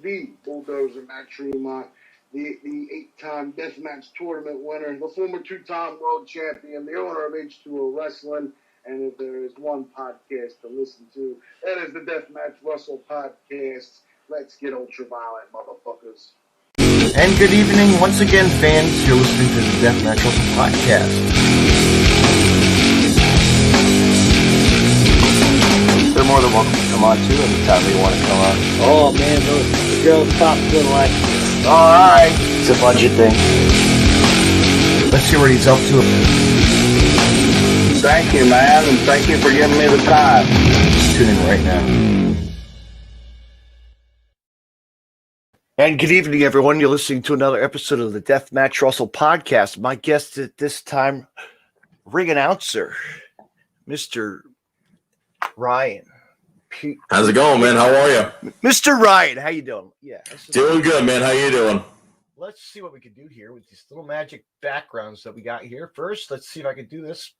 the Bulldozer Matt Tremont, the 8-time Deathmatch Tournament winner, the former 2-time world champion, the owner of H2O Wrestling. And if there is one podcast to listen to, that is the Deathmatch Russell Podcast. Let's get ultraviolet, motherfuckers. And good evening once again, fans. You're listening to the Deathmatch Russell Podcast. They're more than welcome to come on too anytime they want to come on. Oh man, the girls top good like. Alright. It's a budget thing. Let's see what he's up to. Thank you, man, and thank you for giving me the time. Tune in right now. And good evening, everyone. You're listening to another episode of the Deathmatch Russell Podcast. My guest at this time, ring announcer, Mr. Ryan. How's it going, man? How are you? Mr. Ryan, how you doing? Yeah. Doing good, man. How you doing? Let's see what we can do here with these little magic backgrounds that we got here. First, let's see if I can do this.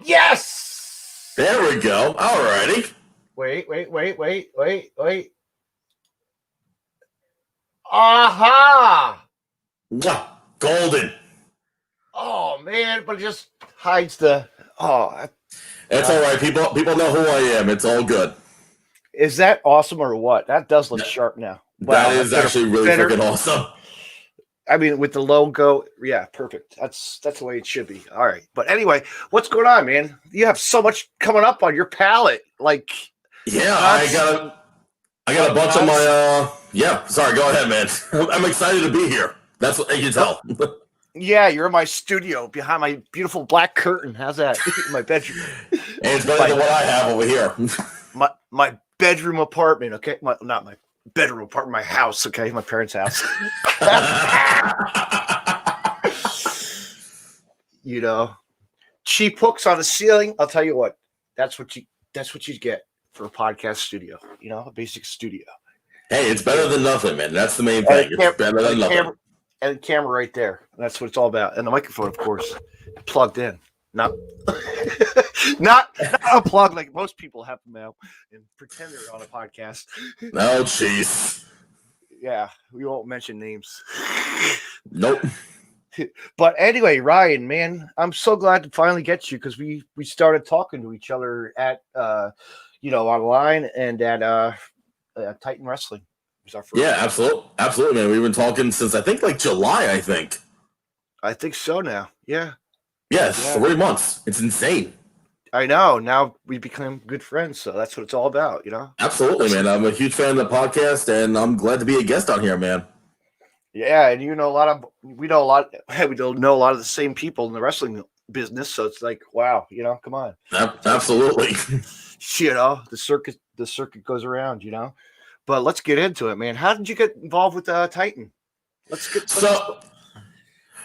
Yes! There we go. All righty. Wait. Aha! Golden. Oh, man, but it just hides the... Oh, it's all right. People know who I am. It's all good. Is that awesome or what? That does look sharp now. Wow, that is actually really freaking awesome. I mean, with the logo, yeah, perfect. That's the way it should be. All right. But anyway, what's going on, man? You have so much coming up on your palette. Like, yeah, I got a bunch of my yeah, sorry, go ahead, man. I'm excited to be here. That's what you can tell. Yeah, you're in my studio behind my beautiful black curtain. How's that? My bedroom. And it's better than what I have over here. my bedroom apartment, okay? Not my bedroom apartment, my house, okay? My parents' house. You know, cheap hooks on the ceiling. I'll tell you what. That's what you get for a podcast studio. You know, a basic studio. Hey, it's better than nothing, man. That's the main thing. It's better than nothing. And the camera right there. That's what it's all about. And the microphone, of course, plugged in. Not unplugged like most people have them now and pretend they're on a podcast. Oh, jeez. Yeah, we won't mention names. Nope. But anyway, Ryan, man, I'm so glad to finally get you because we started talking to each other at online and at Titan Wrestling. Yeah, absolutely, man. We've been talking since I think like July. I think so now. Yeah. Yes, 3 months. It's insane. I know. Now we become good friends, so that's what it's all about, you know? Absolutely, man. I'm a huge fan of the podcast, and I'm glad to be a guest on here, man. Yeah, and we know a lot of the same people in the wrestling business, so it's like, wow, you know, come on. Absolutely. You know, the circuit goes around, you know? But let's get into it, man. How did you get involved with Titan?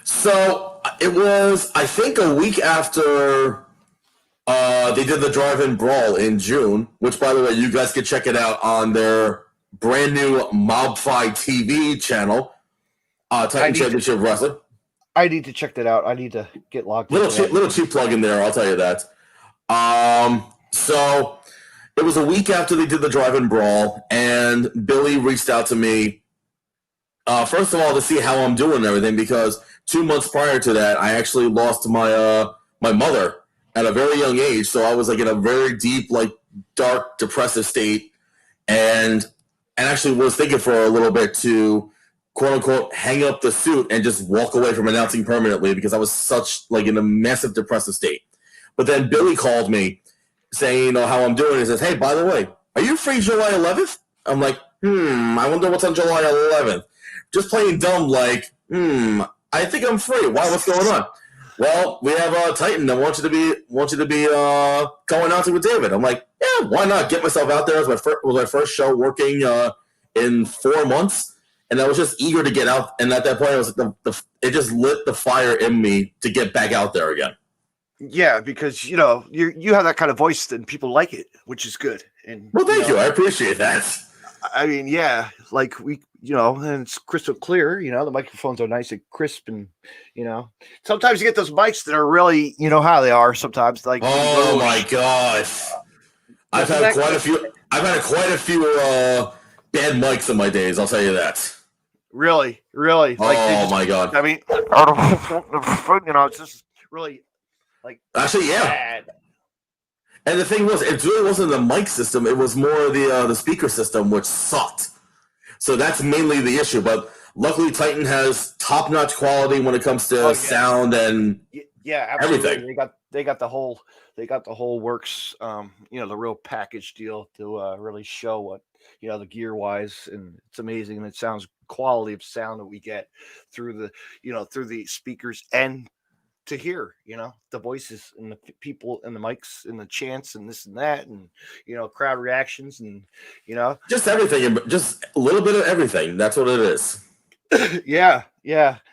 So it was, I think, a week after they did the Drive-In Brawl in June, which, by the way, you guys can check it out on their brand new Mobfy TV channel, Titan Championship Wrestling. I need to check that out. I need to get logged in. Little cheap plug in there, I'll tell you that. So it was a week after they did the Drive-In Brawl, and Billy reached out to me, first of all, to see how I'm doing and everything, because 2 months prior to that, I actually lost my mother at a very young age, so I was like in a very deep, like dark, depressive state, and actually was thinking for a little bit to quote unquote hang up the suit and just walk away from announcing permanently because I was such like in a massive depressive state. But then Billy called me saying, you know, how I'm doing. He says, hey, by the way, are you free July 11th? I'm like, I wonder what's on July 11th. Just playing dumb, like, I think I'm free. Why? What's going on? Well, we have Titan. I want you to be co-announcing with David. I'm like, yeah, why not? Get myself out there. It was my first show working in 4 months, and I was just eager to get out. And at that point, it was like it just lit the fire in me to get back out there again. Yeah, because you know you have that kind of voice, and people like it, which is good. And well, thank you. I appreciate that. I mean, yeah, like and it's crystal clear, the microphones are nice and crisp, and, sometimes you get those mics that are really, how they are sometimes. Like, my gosh. I've had quite a few bad mics in my days. I'll tell you that. Really. Like, oh my god! I mean, it's just really like Actually, yeah. bad. And the thing was, it really wasn't the mic system; it was more the speaker system, which sucked. So that's mainly the issue. But luckily, Titan has top-notch quality when it comes to sound and absolutely. everything. They got the whole works, the real package deal to really show what the gear wise, and it's amazing. And it sounds quality of sound that we get through the speakers and to hear the voices and the people and the mics and the chants and this and that and crowd reactions and just everything, just a little bit of everything. That's what it is. yeah.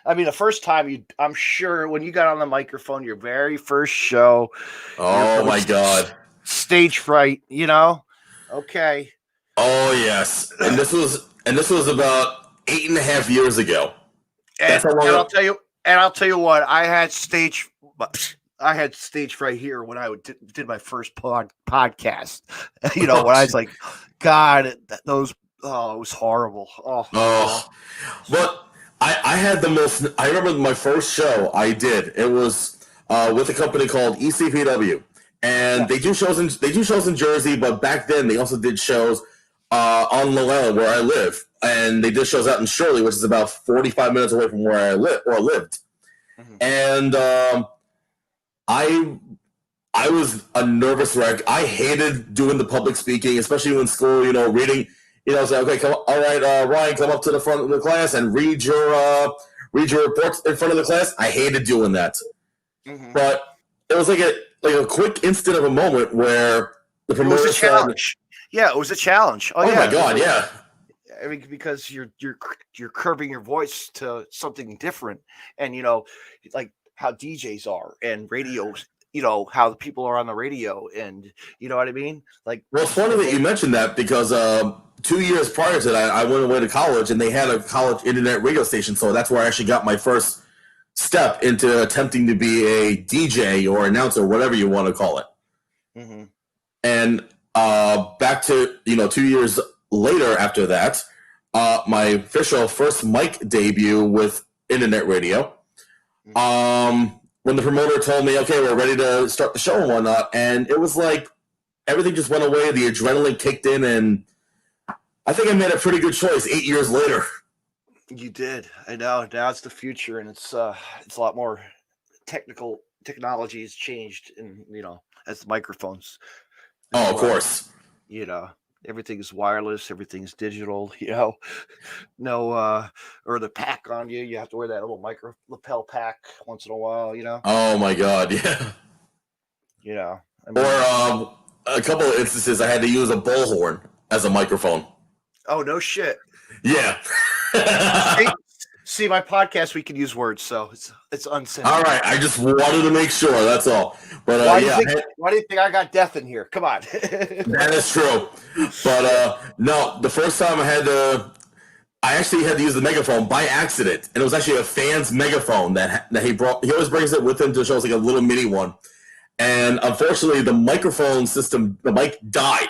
I mean, the first time I'm sure when you got on the microphone, your very first show. Oh my god! Stage fright, Okay. Oh yes, and this was about 8.5 years ago. And I'll tell you what, I had stage fright here when I did my first podcast. When I was like, God, it was horrible. But I had the most. I remember my first show I did. It was with a company called ECPW, and they do shows in Jersey. But back then, they also did shows on Long Island where I live, and they did shows out in Shirley, which is about 45 minutes away from where I lived. Mm-hmm. And I was a nervous wreck. I hated doing the public speaking, especially in school. Reading. Say, okay, all right, Ryan, come up to the front of the class and read your reports in front of the class. I hated doing that, but it was like a quick instant of a moment where the promoter was a challenge. Yeah, it was a challenge. Oh my god, yeah. I mean, because you're curving your voice to something different, and like how DJs are and radios. How the people are on the radio, and you know what I mean. Like, well, it's funny that you mentioned that because 2 years prior to that, I went away to college, and they had a college internet radio station, so that's where I actually got my first step into attempting to be a DJ or announcer, whatever you want to call it. Mm-hmm. And back to 2 years later after that, my official first mic debut with internet radio. When the promoter told me, okay, we're ready to start the show and whatnot, and it was like everything just went away. The adrenaline kicked in, and I think I made a pretty good choice 8 years later. You did. I know. Now it's the future, and it's a lot more technology has changed, and as the microphones. Oh, of course. Everything is wireless, everything's digital, no or the pack on you. You have to wear that little micro lapel pack once in a while, Oh my god, yeah. I mean, or a couple of instances I had to use a bullhorn as a microphone. Oh no shit. Yeah. See, my podcast, we can use words, so it's uncensored. All right, I just wanted to make sure. That's all. But why do you think I got death in here? Come on. That is true. But no, the first time I actually had to use the megaphone by accident, and it was actually a fan's megaphone that he brought. He always brings it with him to shows, like a little mini one. And unfortunately, the microphone system, the mic died.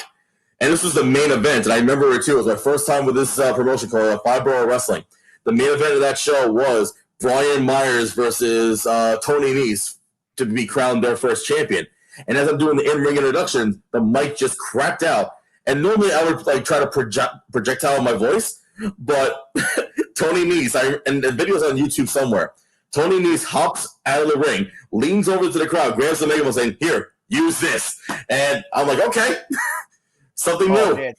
And this was the main event, and I remember it too. It was my first time with this promotion called Five Borough Wrestling. The main event of that show was Brian Myers versus Tony Nese to be crowned their first champion. And as I'm doing the in-ring introduction, the mic just crapped out. And normally I would try to projectile my voice, but Tony Nese, and the video's on YouTube somewhere. Tony Nese hops out of the ring, leans over to the crowd, grabs the megaphone, saying, "Here, use this." And I'm like, okay, something new. Man.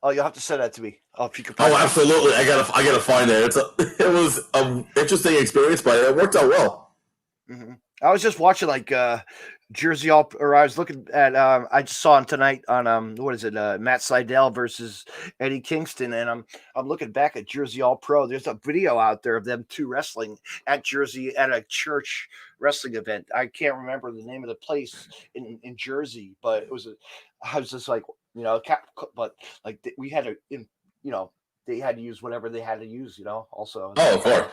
Oh, you'll have to send that to me. Oh, if you could. Oh, absolutely. I gotta find it. It was an interesting experience, but it worked out well. Mm-hmm. I was just watching Jersey All, or I was looking at. I just saw him tonight on what is it? Matt Sydal versus Eddie Kingston, and I'm looking back at Jersey All Pro. There's a video out there of them two wrestling at Jersey at a church wrestling event. I can't remember the name of the place in Jersey, but it was. I was just like, but like we had they had to use whatever they had to use, also. Oh, of course.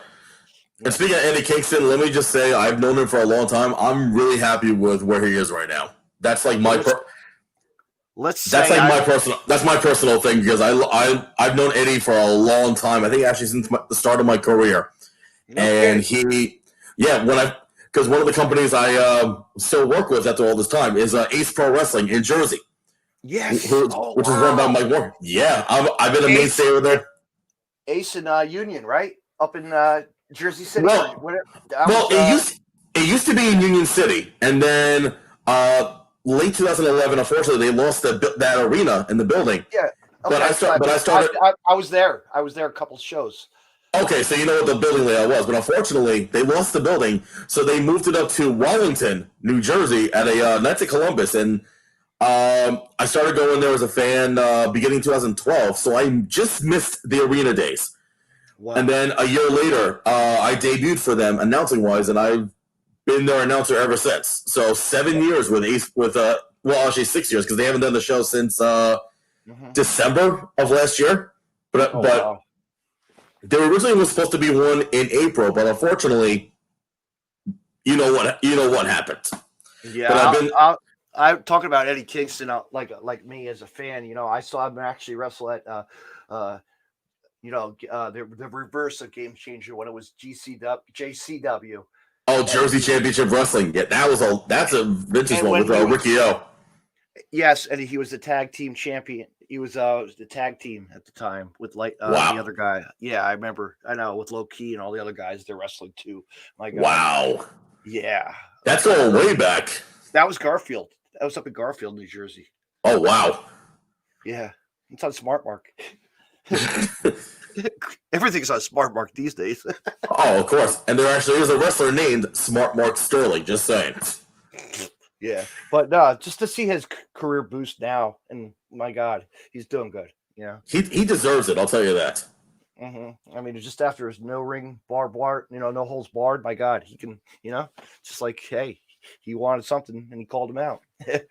And speaking of Eddie Kingston, let me just say I've known him for a long time. I'm really happy with where he is right now. That's like my That's like my personal thing because I've known Eddie for a long time. I think actually since the start of my career, and because one of the companies I still work with after all this time is Ace Pro Wrestling in Jersey. Yes, which is run by Mike Moore. Yeah, I've been a mainstay over there. Ace and Union, right up in Jersey City. It used to be in Union City, and then late 2011, unfortunately, they lost that arena in the building. Yeah, okay, but I started. I was there. I was there a couple shows. Okay, so you know what the building layout was, but unfortunately, they lost the building, so they moved it up to Wallington, New Jersey, at a Knights of Columbus, and I started going there as a fan beginning 2012, so I just missed the arena days. Wow. And then a year later, I debuted for them announcing-wise, and I've been their announcer ever since. So 7 years actually 6 years, because they haven't done the show since December of last year. But wow. There originally was supposed to be one in April, but unfortunately, you know what happened. Yeah, I'm talking about Eddie Kingston, like me as a fan. I saw him actually wrestle at the reverse of Game Changer when it was JCW. Oh, Jersey Championship Wrestling. Yeah, that's a vintage one with Ricky O. Yes, and he was the tag team champion. He was the tag team at the time with the other guy. Yeah, I remember. I know, with Low Key and all the other guys, they're wrestling too. My God. Wow. Yeah. That's going way back. That was Garfield. That was up in Garfield, New Jersey. Oh, wow. Yeah. It's on Smart Mark. Everything's on Smart Mark these days. Oh, of course. And there actually is a wrestler named Smart Mark Sterling, just saying. Yeah. But no, just to see his career boost now, and my God, he's doing good. Yeah. He deserves it, I'll tell you that. Mm-hmm. I mean, just after his no ring, no holds barred, my God, he can, just like, hey, he wanted something and he called him out. And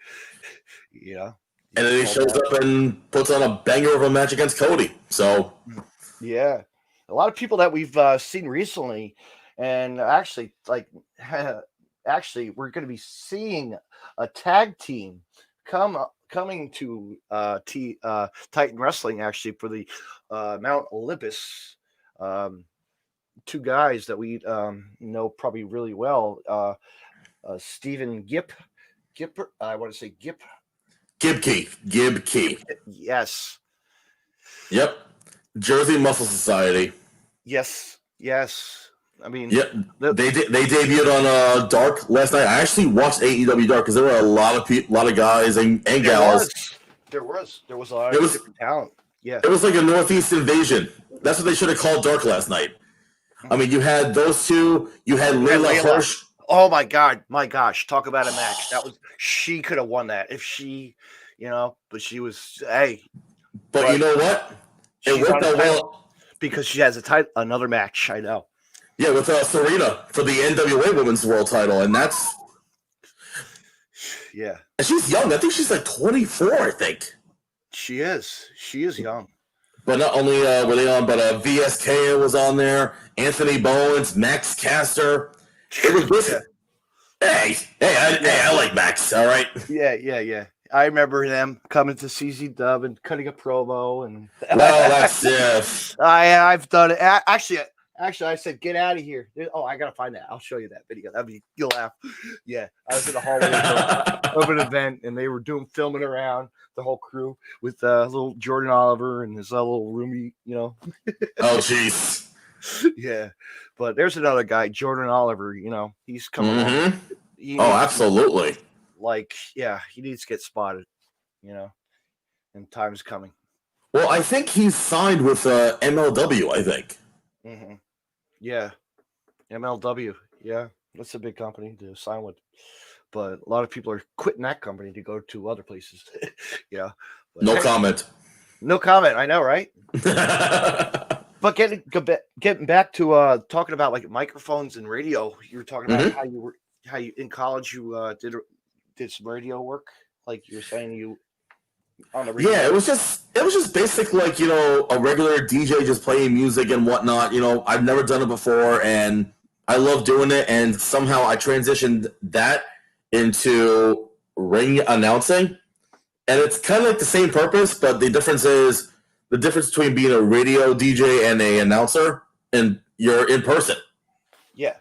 then he shows up and puts on a banger of a match against Cody. So, yeah, a lot of people that we've seen recently, and actually, we're going to be seeing a tag team coming to Titan Wrestling actually for the Mount Olympus. Two guys that we know probably really well. Stephen Gibkey. Yes. Yep. Jersey Muscle Society. Yes. I mean, yep. They debuted on Dark last night. I actually watched AEW Dark because there were a lot of guys and gals. There was a lot of different talent. Yeah. It was like a Northeast invasion. That's what they should have called Dark last night. I mean, you had those two. You had Layla Hirsch. Oh my gosh! Talk about a match. She could have won that if she, but she was But you know what? It worked out well because she has another match. I know. Yeah, with Serena for the NWA Women's World Title, and that's yeah. And she's young. I think she's like 24. I think she is. She is young. But not only were they on, but VSK was on there. Anthony Bowens, Max Caster. It was good. Hey, I like Max. All right. Yeah. I remember them coming to CZ Dub and cutting a promo, and well, that's I've done it. Actually, I said, "Get out of here!" Oh, I gotta find that. I'll show you that video. You'll laugh. Yeah, I was in the hallway of an event, and they were filming around the whole crew with little Jordan Oliver and his little roomie. Oh, jeez. Yeah, but there's another guy, Jordan Oliver. He's coming. Mm-hmm. Absolutely. He needs to get spotted. And time's coming. Well, I think he's signed with MLW. I think. Mm-hmm. Yeah, MLW. Yeah, that's a big company to sign with, but a lot of people are quitting that company to go to other places. Yeah. But, no comment. No comment. I know, right? But getting back to talking about like microphones and radio, you were talking about how you in college you did some radio work, like you were saying you on the radio. Yeah, it was just basic, like, a regular DJ just playing music and whatnot. I've never done it before, and I love doing it. And somehow I transitioned that into ring announcing, And it's kind of like the same purpose, but the difference is the difference between being a radio DJ and a announcer, and you're in person. Yeah.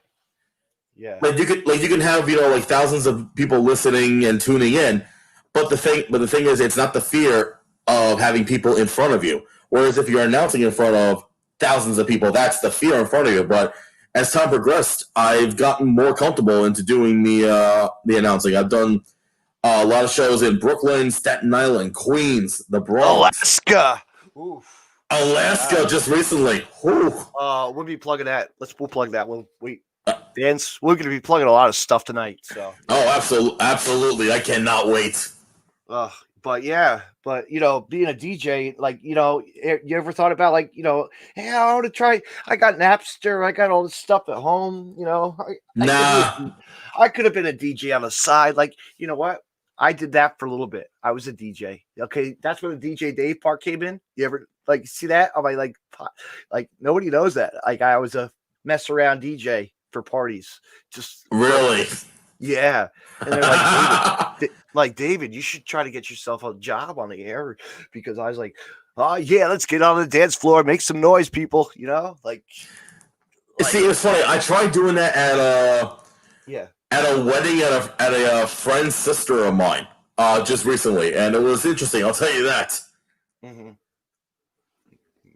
Yeah. Like you can have, like thousands of people listening and tuning in, but the thing is, it's not the fear of having people in front of you. Whereas if you're announcing in front of thousands of people, that's the fear in front of you. But as time progressed, I've gotten more comfortable into doing the announcing. I've done a lot of shows in Brooklyn, Staten Island, Queens, the Bronx, Alaska. Oof. Alaska, just recently. Whew. We'll be plugging that. We'll plug that. Dan's, we're going to be plugging a lot of stuff tonight. So. Oh, absolutely! I cannot wait. But being a DJ, like, you ever thought about, like, hey, I want to try. I got Napster. I got all this stuff at home. I could have been a DJ on the side. Like, you know what? I did that for a little bit. I was a DJ. Okay, that's where the DJ Dave part came in. You ever see that? On my like nobody knows that. Like, I was a mess around DJ for parties. Just really. Yeah. And they're like, David, you should try to get yourself a job on the air, because I was like, oh yeah, let's get on the dance floor, make some noise, people. See, it's funny. I tried doing that at a wedding at a friend's sister of mine just recently, and it was interesting. I'll tell you that. Mm-hmm.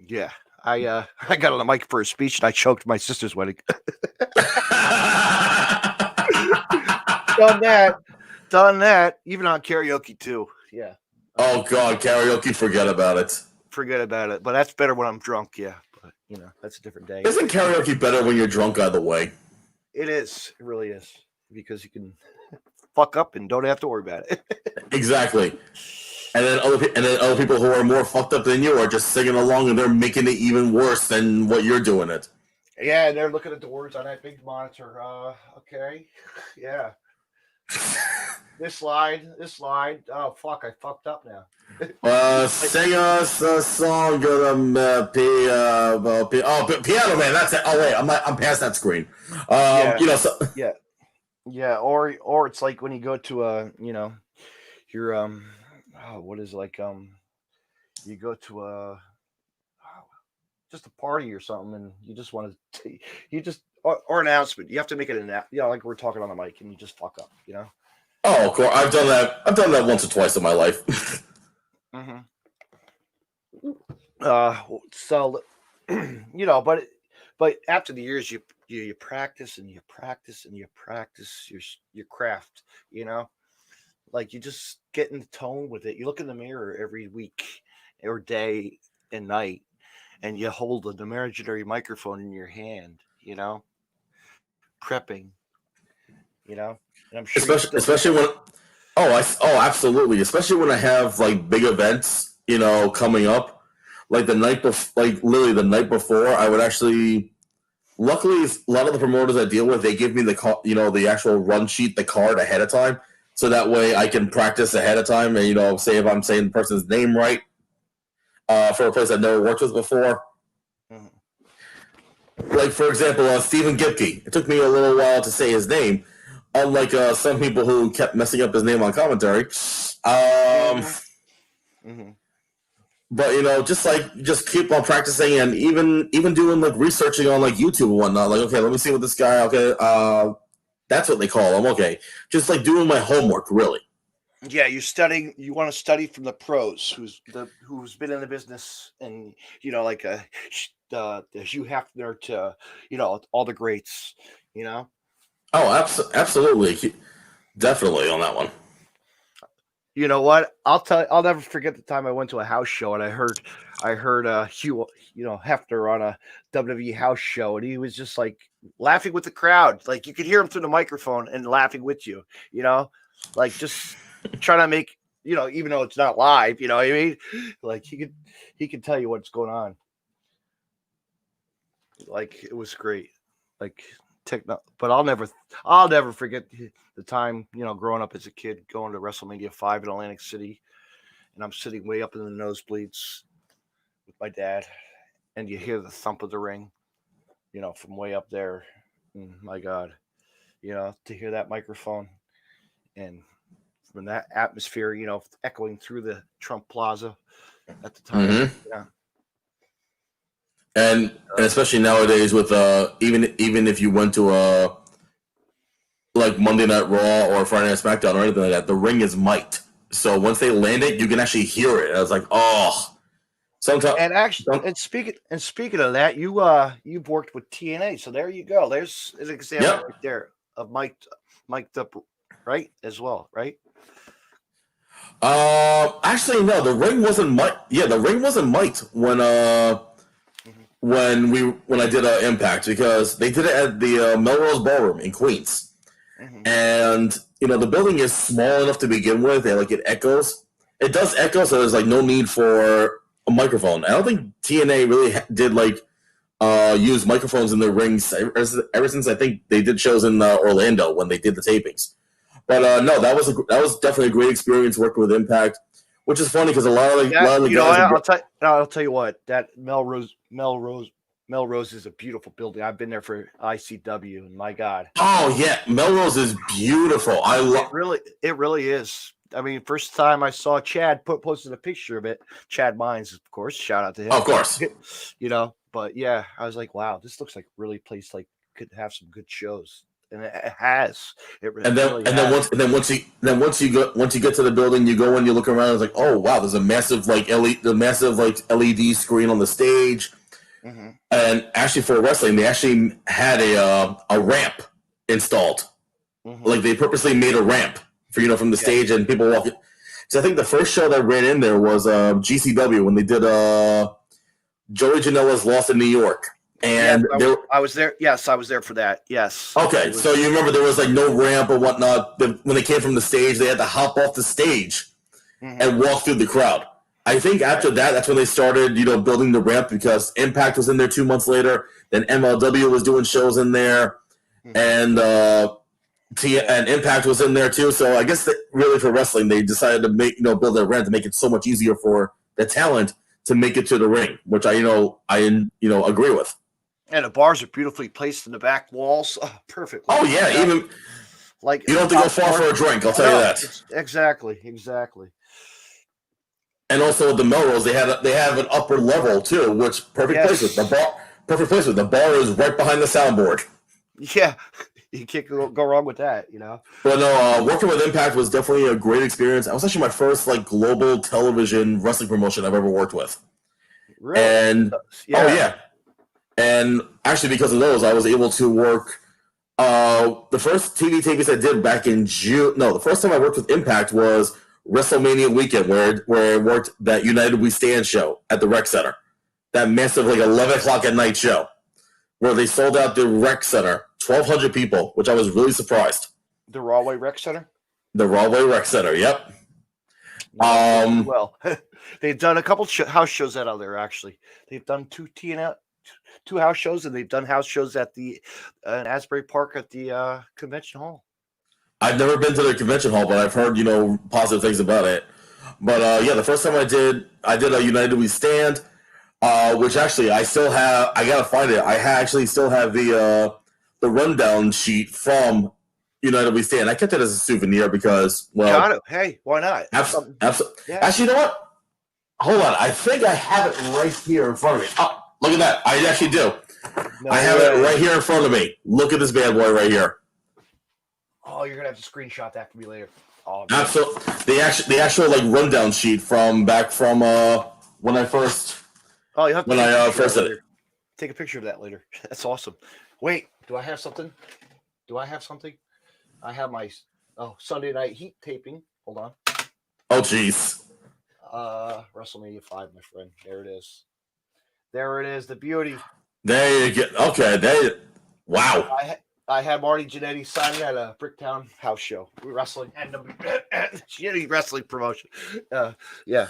Yeah, I got on the mic for a speech and I choked my sister's wedding. Done that. Even on karaoke too. Yeah. Oh God, karaoke! Forget about it. But that's better when I'm drunk. Yeah, but that's a different day. Isn't karaoke better when you're drunk either way? It is. It really is, because you can fuck up and don't have to worry about it. Exactly. And then other people who are more fucked up than you are just singing along, and they're making it even worse than what you're doing it. Yeah, and they're looking at the words on that big monitor. Okay. Yeah. This slide. Oh fuck! I fucked up now. Sing us a song of the Piano Man. That's it. Oh wait, I'm past that screen. Yeah. Or it's like when you go to your what is it, like you go to just a party or something, and you just want to or announcement. You have to make it like we're talking on the mic, and you just fuck up. Oh, of course. I've done that once or twice in my life. Mm-hmm. So, but after the years, you practice and you practice and you practice your craft. Like, you just get in the tone with it. You look in the mirror every week or day and night, and you hold an imaginary microphone in your hand. Prepping. And I'm sure especially when absolutely, especially when I have like big events coming up, like literally the night before. I would actually, luckily, a lot of the promoters I deal with, they give me the actual run sheet, the card ahead of time, so that way I can practice ahead of time and say if I'm saying the person's name right for a place I've never worked with before. Like, for example, Stephen Gipke. It took me a little while to say his name, unlike some people who kept messing up his name on commentary. But just keep on practicing, and even doing like researching on like YouTube and whatnot. Like, okay, let me see what this guy. Okay, that's what they call him. Okay, just like doing my homework, really. Yeah, you're studying. You want to study from the pros, who's been in the business, and like the Hugh Hefner to all the greats. Oh, absolutely, definitely on that one. You know what? I'll never forget the time I went to a house show and I heard Hugh Hefner on a WWE house show, and he was just like laughing with the crowd. Like, you could hear him through the microphone and laughing with you. Like, just trying to make even though it's not live. You know what I mean? Like, he could tell you what's going on. Like, it was great. Like, but I'll never forget the time, growing up as a kid, going to WrestleMania 5 in Atlantic City, and I'm sitting way up in the nosebleeds with my dad, and you hear the thump of the ring, from way up there. My God, to hear that microphone and from that atmosphere, echoing through the Trump Plaza at the time. Mm-hmm. Yeah. And especially nowadays with even if you went to a like Monday Night Raw or Friday Night SmackDown or anything like that, the ring is mic'd. So once they land it, you can actually hear it. I was like, oh. Sometimes. And actually, and speaking of that, you've worked with TNA, so there you go. There's an example right there of mic'd up, right, as well, right? Actually, no, the ring wasn't mic'd. Yeah, the ring wasn't mic'd when I did Impact, because they did it at the Melrose Ballroom in Queens, and the building is small enough to begin with, and like it echoes. It does echo, so there's like no need for a microphone. I don't think TNA really did use microphones in their rings ever since I think they did shows in Orlando when they did the tapings. But no, that was definitely a great experience working with Impact, which is funny because a lot of the guys. I'll tell you what, that Melrose is a beautiful building. I've been there for ICW, and my God. Oh yeah, Melrose is beautiful. It really is. I mean, first time I saw Chad posted a picture of it. Chad Mines, of course. Shout out to him. Of course. But yeah, I was like, wow, this looks like really place could have some good shows, and it has. It really has. Once you get to the building, you go and you look around. It's like, oh wow, there's a massive LED screen on the stage. Mm-hmm. And actually, for wrestling, they actually had a ramp installed. Mm-hmm. Like they purposely made a ramp for from the stage and people walking. So I think the first show that ran in there was GCW when they did Joey Janela's Lost in New York. And I was there. Yes, I was there for that. Yes. Okay, so you remember there was like no ramp or whatnot. When they came from the stage, they had to hop off the stage and walk through the crowd. I think after that, that's when they started, building the ramp, because Impact was in there 2 months later. Then MLW was doing shows in there, and Impact was in there too. So I guess that really for wrestling, they decided to build a ramp to make it so much easier for the talent to make it to the ring, which I agree with. And the bars are beautifully placed in the back walls. Oh, perfect. Oh yeah, even like you don't have to go far for a drink. I'll tell you that. Exactly. And also the Melrose, they have an upper level too, which perfect place with the bar. Perfect place with the bar is right behind the soundboard. Yeah, you can't go wrong with that, But no, working with Impact was definitely a great experience. It was actually my first global television wrestling promotion I've ever worked with. Really? And and actually because of those, I was able to work. The first TV tapings I did back in June. No, the first time I worked with Impact was WrestleMania weekend, where I worked that United We Stand show at the Rec Center, that massive 11 o'clock at night show, where they sold out the Rec Center, 1,200 people, which I was really surprised. The Rawway Rec Center. The Rawway Rec Center. Yep. Well, they've done a couple house shows out there. Actually, they've done two house shows, and they've done house shows at the Asbury Park at the convention hall. I've never been to the convention hall, but I've heard positive things about it. But yeah, the first time I did a United We Stand, which actually I still have. I gotta find it. I actually still have the rundown sheet from United We Stand. I kept it as a souvenir because, well, got it. Hey, why not? Absolutely. Yeah. Actually, you know what? Hold on. I think I have it right here in front of me. Oh, look at that. I actually do. I have it right here in front of me. Look at this bad boy right here. Oh, you're gonna have to screenshot that for me later. Oh, absolutely. The actual rundown sheet from when I first. Oh, you have to when I first did it. Take a picture of that later. That's awesome. Wait, do I have something? I have my Sunday Night Heat taping. Hold on. Oh, jeez. WrestleMania 5, my friend. There it is. The beauty. There you go. Okay. Wow. I had Marty Jannetty signing at a Bricktown house show. We're wrestling and Jannetty wrestling promotion. Yeah.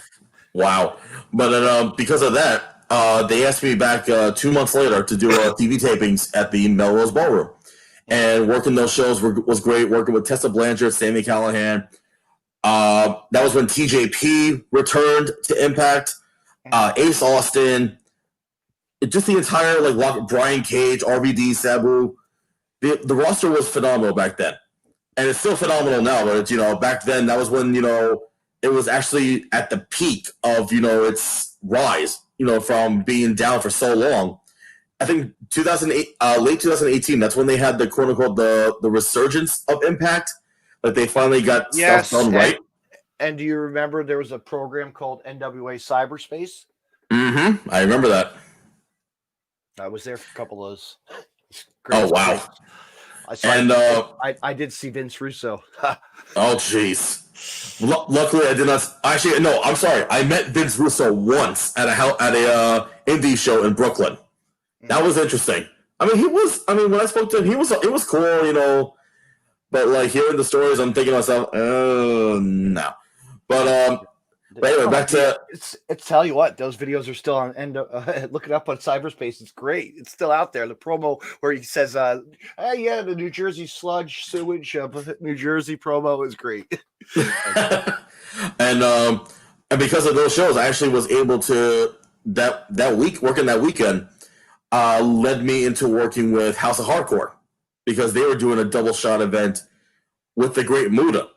Wow. But because of that, they asked me back 2 months later to do TV tapings at the Melrose Ballroom. And working those shows was great. Working with Tessa Blanchard, Sami Callihan. That was when TJP returned to Impact. Ace Austin. Just the entire Brian Cage, RVD, Sabu. The roster was phenomenal back then. and it's still phenomenal now. But it's, back then that was when it was actually at the peak of its rise. From being down for so long. I think 2008, late 2018. That's when they had the quote unquote the resurgence of Impact. Like they finally got stuff done right. And do you remember there was a program called NWA Cyberspace? Mm-hmm. I remember that. I was there for a couple of those. Oh wow! I did see Vince Russo. Oh jeez. Luckily, I did not. Actually, no. I'm sorry. I met Vince Russo once at a Indy show in Brooklyn. That was interesting. I mean, when I spoke to him, it was cool, But like hearing the stories, I'm thinking to myself, no. But anyway, back to it's tell you what, those videos are still on. Look it up on cyberspace. It's great. It's still out there. The promo where he says, "Hey, yeah, the New Jersey sludge sewage New Jersey promo is great." and because of those shows, I actually was able to working that weekend led me into working with House of Hardcore because they were doing a double shot event with the Great Muda.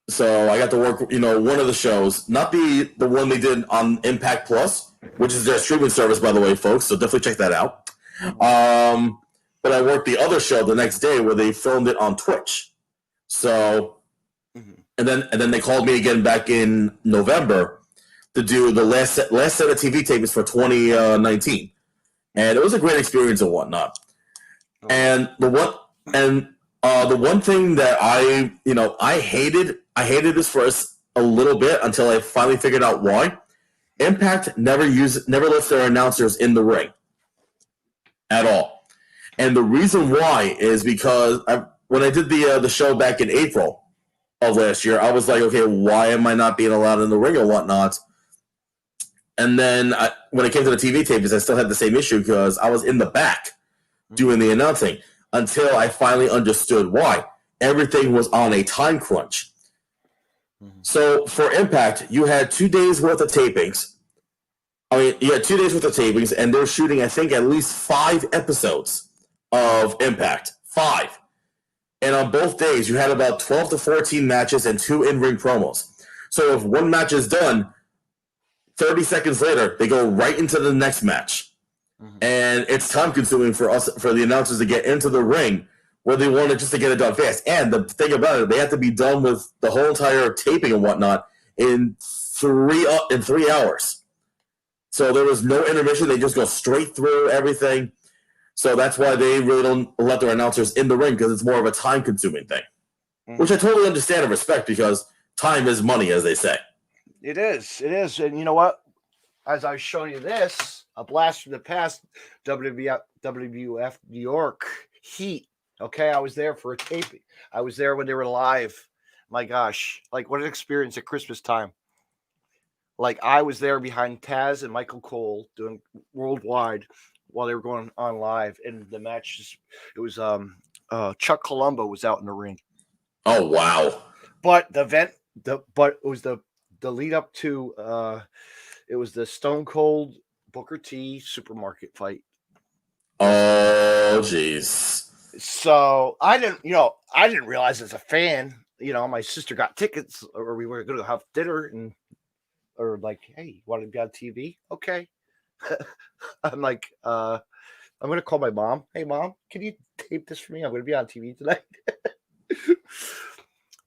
So I got to work, one of the shows, not the one they did on Impact Plus, which is their streaming service, by the way, folks. So definitely check that out. But I worked the other show the next day where they filmed it on Twitch. So, and then they called me again back in November to do the last set of TV tapings for 2019, and it was a great experience and whatnot. And the one thing that I hated this for a little bit until I finally figured out why. Impact never lets their announcers in the ring at all, and the reason why is because when I did the show back in April of last year, I was like, okay, why am I not being allowed in the ring or whatnot? And then when it came to the TV tapings, I still had the same issue because I was in the back doing the announcing until I finally understood why. Everything was on a time crunch. So for Impact, you had 2 days worth of tapings. You had 2 days worth of tapings, and they're shooting, I think, at least 5 episodes of Impact. 5. And on both days, you had about 12 to 14 matches and 2 in-ring promos. So if one match is done, 30 seconds later, they go right into the next match. And it's time-consuming for the announcers to get into the ring where they want it just to get it done fast. And the thing about it, they have to be done with the whole entire taping and whatnot in 3 hours. So there was no intermission. They just go straight through everything. So that's why they really don't let their announcers in the ring because it's more of a time-consuming thing, which I totally understand and respect because time is money, as they say. It is. And you know what? As I was showing you this, a blast from the past, WWF New York Heat. Okay, I was there for a taping. I was there when they were live. My gosh, like what an experience at Christmas time. Like I was there behind Taz and Michael Cole doing worldwide while they were going on live. And the match, it was Chuck Colombo was out in the ring. Oh, wow. But it was the lead up to it was the Stone Cold Booker T supermarket fight. Oh jeez. So I didn't realize as a fan, my sister got tickets or we were going to have dinner or like, hey, you want to be on TV? Okay. I'm like, I'm going to call my mom. Hey mom, can you tape this for me? I'm going to be on TV tonight.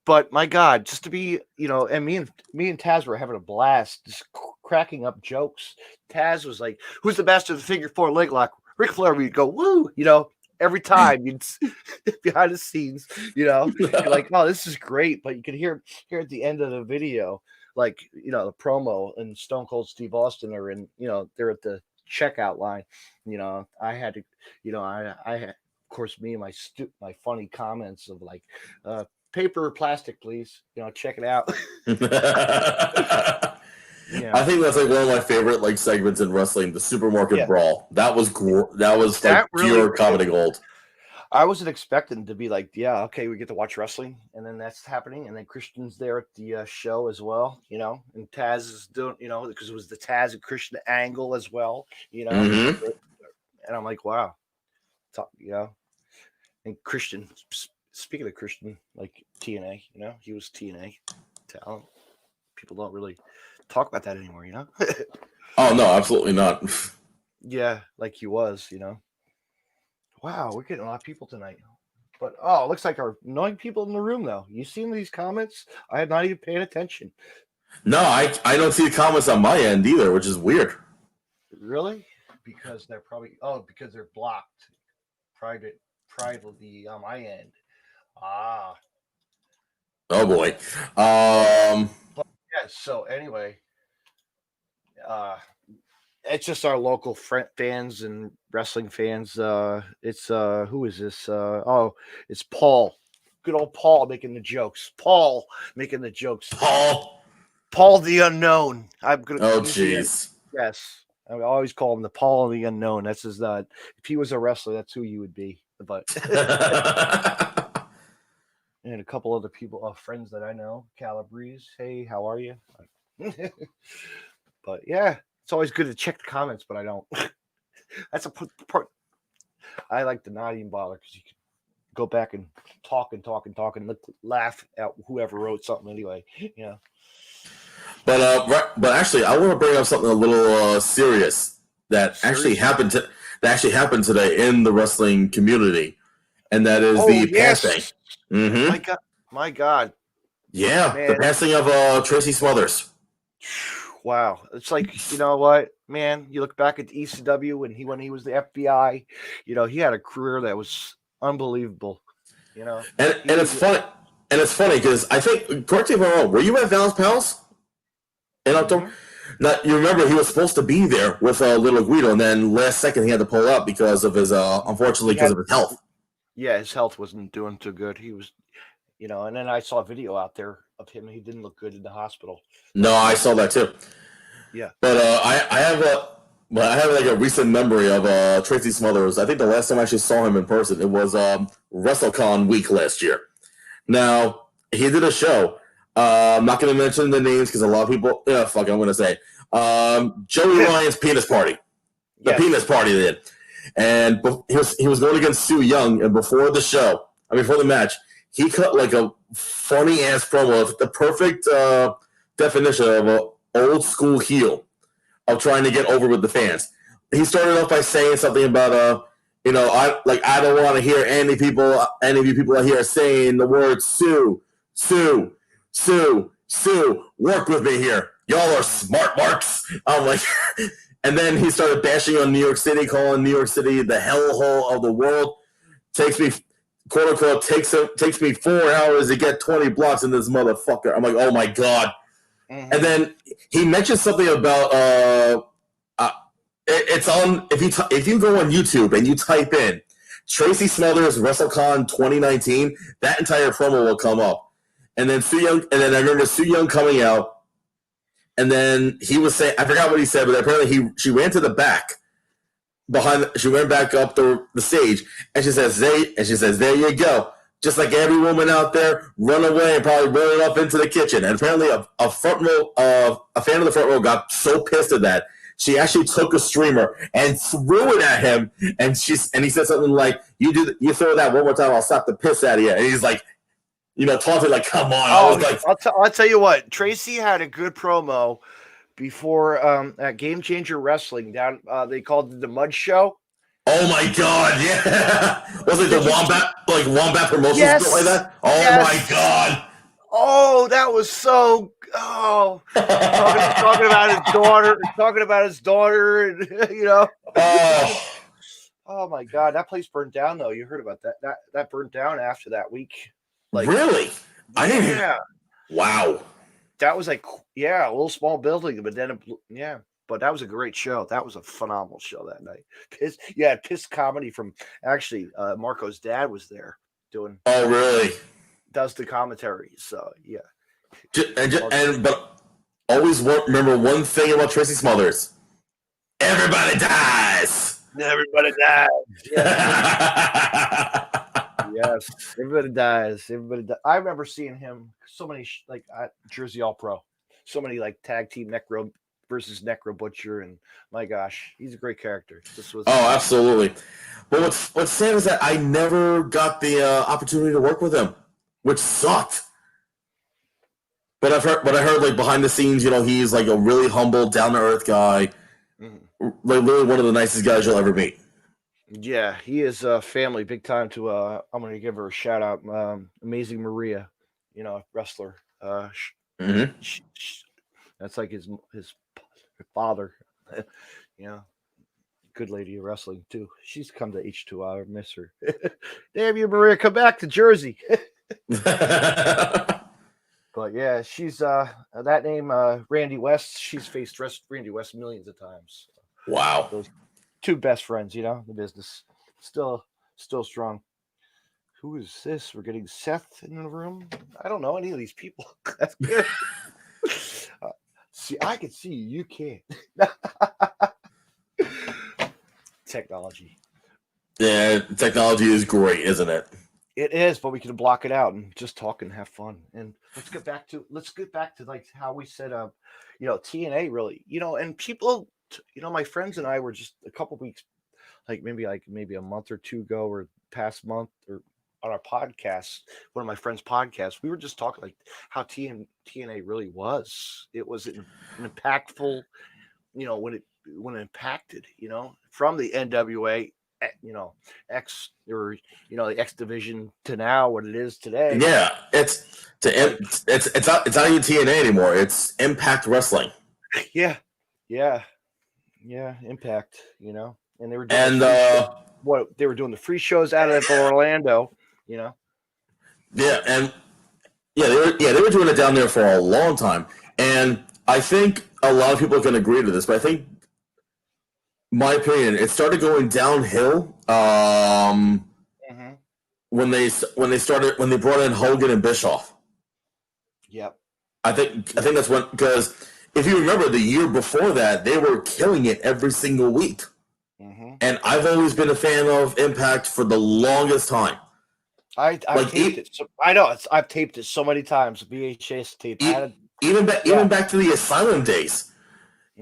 But my God, just to be, and me and Taz were having a blast, just cracking up jokes. Taz was like, "Who's the master of the figure 4 leg lock?" Ric Flair would go, "Woo!" Every time you'd behind the scenes, you're like, "Oh, this is great." But you could hear at the end of the video, like the promo and Stone Cold Steve Austin are in, they're at the checkout line. I had to, I had, of course, me and my funny comments of like. Paper or plastic, please. Check it out. I think that's like one of my favorite segments in wrestling, the supermarket brawl. That was pure comedy gold. I wasn't expecting to be like, yeah, okay, we get to watch wrestling, and then that's happening, and then Christian's there at the show as well, and Taz is doing, because it was the Taz and Christian angle as well, and I'm like, wow, and Christian speaking of Christian, like TNA, he was TNA talent. People don't really talk about that anymore, Oh no, absolutely not. Yeah, like he was, Wow, we're getting a lot of people tonight. But it looks like our 9 people in the room though. You seen these comments? I had not even paid attention. No, I don't see the comments on my end either, which is weird. Really? Because they're probably because they're blocked privately on my end. Ah. Oh boy. But yeah, so anyway, it's just our local fans and wrestling fans. It's who is this? It's Paul. Good old Paul making the jokes. Paul making the jokes. Paul the Unknown. I'm gonna. Oh jeez. Yes, I always call him the Paul the Unknown. That's his. If he was a wrestler, that's who you would be. But and a couple other people, friends that I know, Calabrese. Hey, how are you? But yeah, it's always good to check the comments, but I don't. That's a part. I like to not even bother because you can go back and talk and laugh at whoever wrote something anyway. But actually, I want to bring up something a little serious that actually happened today in the wrestling community, and that is the passing. Mm-hmm. My God. Yeah, man. The passing of Tracy Smothers. Wow, it's like, you know what, man? You look back at the ECW when he was the FBI. He had a career that was unbelievable. And it's funny. And it's funny because I think, correct me if I'm wrong, were you at Val's Palace in October? Mm-hmm. Now, you remember he was supposed to be there with Little Guido, and then last second he had to pull out because of his, unfortunately, because of his health. Yeah, his health wasn't doing too good. He was, and then I saw a video out there of him. He didn't look good in the hospital. No, I saw that too. Yeah, but I have like a recent memory of Tracy Smothers. I think the last time I actually saw him in person, it was WrestleCon week last year. Now he did a show. I'm not going to mention the names because a lot of people. I'm going to say Joey Ryan's penis party. The penis party they did, and he was going against Sue Young, and before the match, he cut like a funny ass promo, the perfect definition of a old school heel of trying to get over with the fans. He started off by saying something about I don't want to hear any of you people out here saying the word Sue, work with me here. Y'all are smart marks. I'm like, and then he started bashing on New York City, calling New York City the hellhole of the world. Takes me, quote unquote, takes me 4 hours to get 20 blocks in this motherfucker. I'm like, oh my God. Mm-hmm. And then he mentioned something about it's on if you go on YouTube and you type in Tracy Smothers WrestleCon 2019, that entire promo will come up. And then Sue Young, and then I remember Sue Young coming out, and then he was saying, I forgot what he said, but apparently she ran to the back she went back up the stage, and she says, there you go. Just like every woman out there, run away and probably run it up into the kitchen. And apparently a fan of the front row got so pissed at that, she actually took a streamer and threw it at him. And he said something like, you throw that one more time, I'll slap the piss out of you. And he's like, taunting like, come on. I'll tell you what, Tracy had a good promo before at Game Changer Wrestling down. They called it the Mud Show. Oh my God! Yeah, was it the Wombat Promotions like that? Oh my God! Oh, that was so. Oh, talking about his daughter, and Oh my God, that place burned down though. You heard about that? That burned down after that week. Really? I didn't. Yeah. Wow. That was like a little small building, but then But that was a great show. That was a phenomenal show that night. Piss comedy from actually Marco's dad was there doing. Oh, really? Does the commentary. So yeah. But always remember one thing about Tracy Smothers: everybody dies. Everybody dies. Yes, everybody dies. Everybody dies. I remember seeing him so many Jersey All Pro, so many like tag team neck rope versus Necro Butcher, and my gosh, he's a great character. This was absolutely. But what's sad is that I never got the opportunity to work with him, which sucked. But I heard like behind the scenes, he's like a really humble, down to earth guy, like literally one of the nicest guys you'll ever meet. Yeah, he is family big time. To I'm going to give her a shout out. Amazing Maria, wrestler. That's like his father. Good lady of wrestling too. She's come to H2. I miss her. Damn you, Maria, come back to Jersey. But yeah, she's that name, Randy West. She's faced Randy West millions of times. Wow. Those two best friends, the business. Still strong. Who is this? We're getting Seth in the room. I don't know any of these people. That's good. See, I can see you. You can't. Technology. Yeah, technology is great, isn't it? It is, but we can block it out and just talk and have fun. And let's get back to like how we set up, TNA really, and people, my friends and I were just a couple weeks, maybe a month or two ago or past month or on our podcast, one of my friends' podcasts, we were just talking like how TNA really was. It was an impactful, when it impacted, from the NWA, X or the X division to now what it is today. Yeah, it's not even TNA anymore. It's Impact Wrestling. Yeah, Impact. And they were doing they were doing the free shows out of Orlando. Yeah, and they were doing it down there for a long time, and I think a lot of people can agree to this, but I think, my opinion, it started going downhill when they brought in Hogan and Bischoff. Yep. I think that's when, because if you remember the year before that, they were killing it every single week. And I've always been a fan of Impact for the longest time. I've taped it. I know I've taped it so many times. VHS tape. Even back to the Asylum days.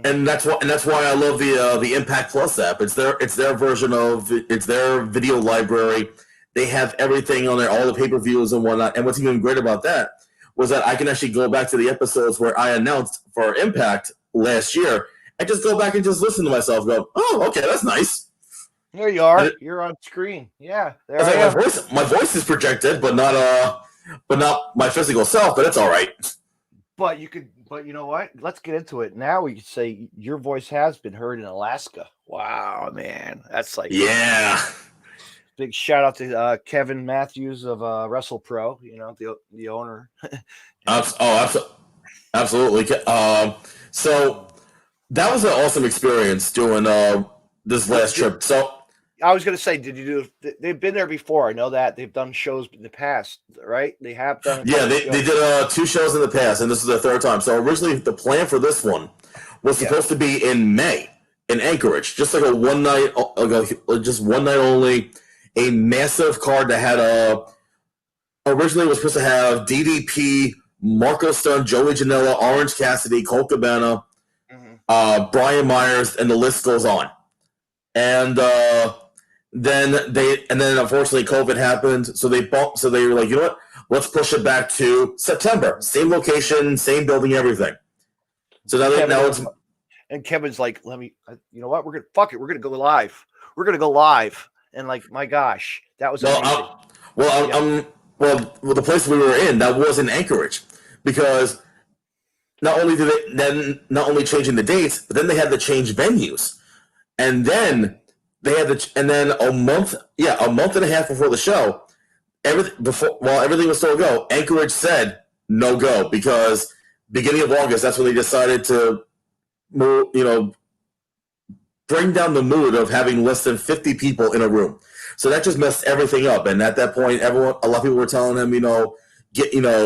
And that's why I love the Impact Plus app. It's their version of it's their video library. They have everything on there, all the pay-per-views and whatnot. And what's even great about that was that I can actually go back to the episodes where I announced for Impact last year and just go back and just listen to myself go, oh, okay, that's nice. There you are. You're on screen. Yeah. There I am. My voice is projected, but not my physical self, but it's all right. But you know what? Let's get into it. Now we could say your voice has been heard in Alaska. Wow, man. That's like big shout out to Kevin Matthews of WrestlePro, the owner. Absolutely. So that was an awesome experience doing this last trip. So I was going to say, they've been there before. I know that they've done shows in the past, right? They have done. Yeah, they did 2 shows in the past, and this is their 3rd time. So originally the plan for this one was supposed to be in May in Anchorage, just like a one night only, a massive card that had originally was supposed to have DDP, Marco Stunt, Joey Janela, Orange Cassidy, Colt Cabana, Brian Myers, and the list goes on. And then unfortunately COVID happened, so they were like, you know what? Let's push it back to September. Same location, same building, everything. So now it's and Kevin's like, let me. You know what? We're gonna go live. We're gonna go live. And like, my gosh, that was amazing. The place we were in, that was in Anchorage, because not only changing the dates, but then they had to change venues, and then they had a month and a half before the show, while everything was still a go, Anchorage said no go, because beginning of August, that's when they decided to, bring down the mood of having less than 50 people in a room. So that just messed everything up. And at that point, a lot of people were telling him,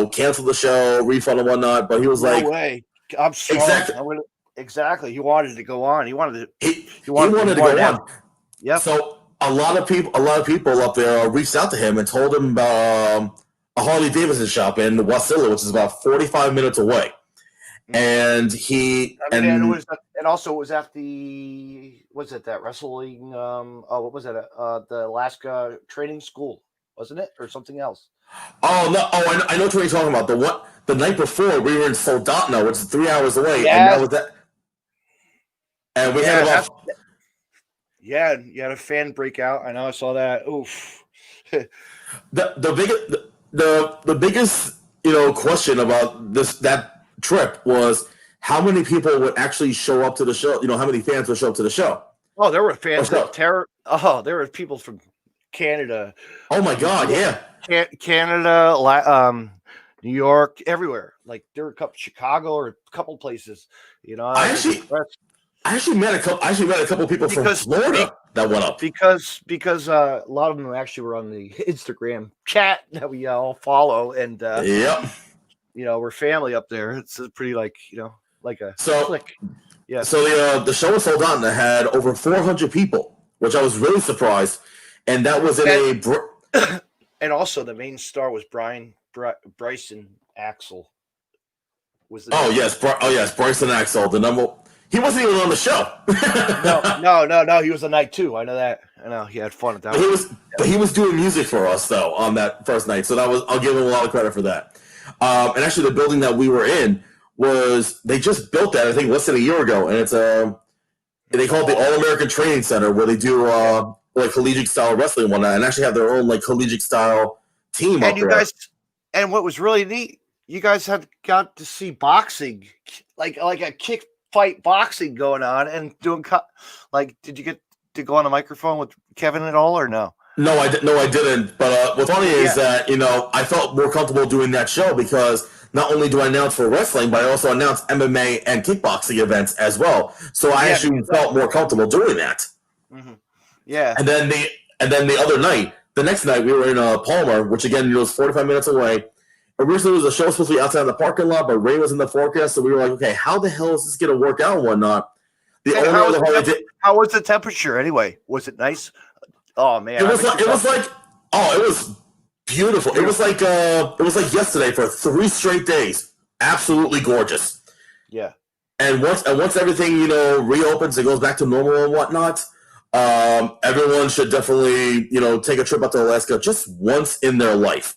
cancel the show, refund and whatnot. But he was no way. I'm strong. Exactly. He wanted to go on. He wanted to go on. Yeah. So a lot of people up there reached out to him and told him about a Harley Davidson shop in Wasilla, which is about 45 minutes away. and he and also it was at that wrestling what was it the Alaska training school, wasn't it, or something else? Oh no! Oh, I know what you're talking about. The night before we were in Soldotna, which is 3 hours away, Yes. and that was that. And we had about you had a fan breakout. I know, I saw that. Oof. the biggest question about that trip was how many people would actually show up to the show. How many fans would show up to the show? Oh, there were fans of terror. Oh, there were people from Canada. Oh my God! Yeah, Canada, New York, everywhere. Like there were a couple, Chicago, or a couple places. I actually met a couple people from Florida that went up because a lot of them actually were on the Instagram chat that we all follow, and yep, we're family up there. It's pretty like a click. Yeah. So the show was sold out and it had over 400 people, which I was really surprised, and that was and also the main star was Bryson Axel. Yes, Bryson Axel, the number. He wasn't even on the show. No. He was the night too. I know that. I know he had fun at that. But he was doing music for us though on that first night, so I'll give him a lot of credit for that. And actually, the building that we were in they just built that I think less than a year ago, and it's they call it the All American Training Center, where they do like collegiate style wrestling and whatnot, and actually have their own like collegiate style team. And you guys, and what was really neat, you guys got to see boxing, like a kick fight boxing going on, and doing did you get to go on a microphone with Kevin at all, or no? No, I didn't. But what's funny is that I felt more comfortable doing that show because not only do I announce for wrestling, but I also announce MMA and kickboxing events as well. So I actually felt more comfortable doing that. Mm-hmm. Yeah. And then the next night, we were in Palmer, which again was 45 minutes away. Originally, the show was supposed to be outside in the parking lot, but rain was in the forecast, so we were like, okay, how the hell is this going to work out and whatnot? How was the temperature anyway? Was it nice? Oh man, it was beautiful. It was like yesterday for 3 straight days. Absolutely gorgeous. Yeah. And once everything reopens and goes back to normal and whatnot, everyone should definitely take a trip out to Alaska just once in their life,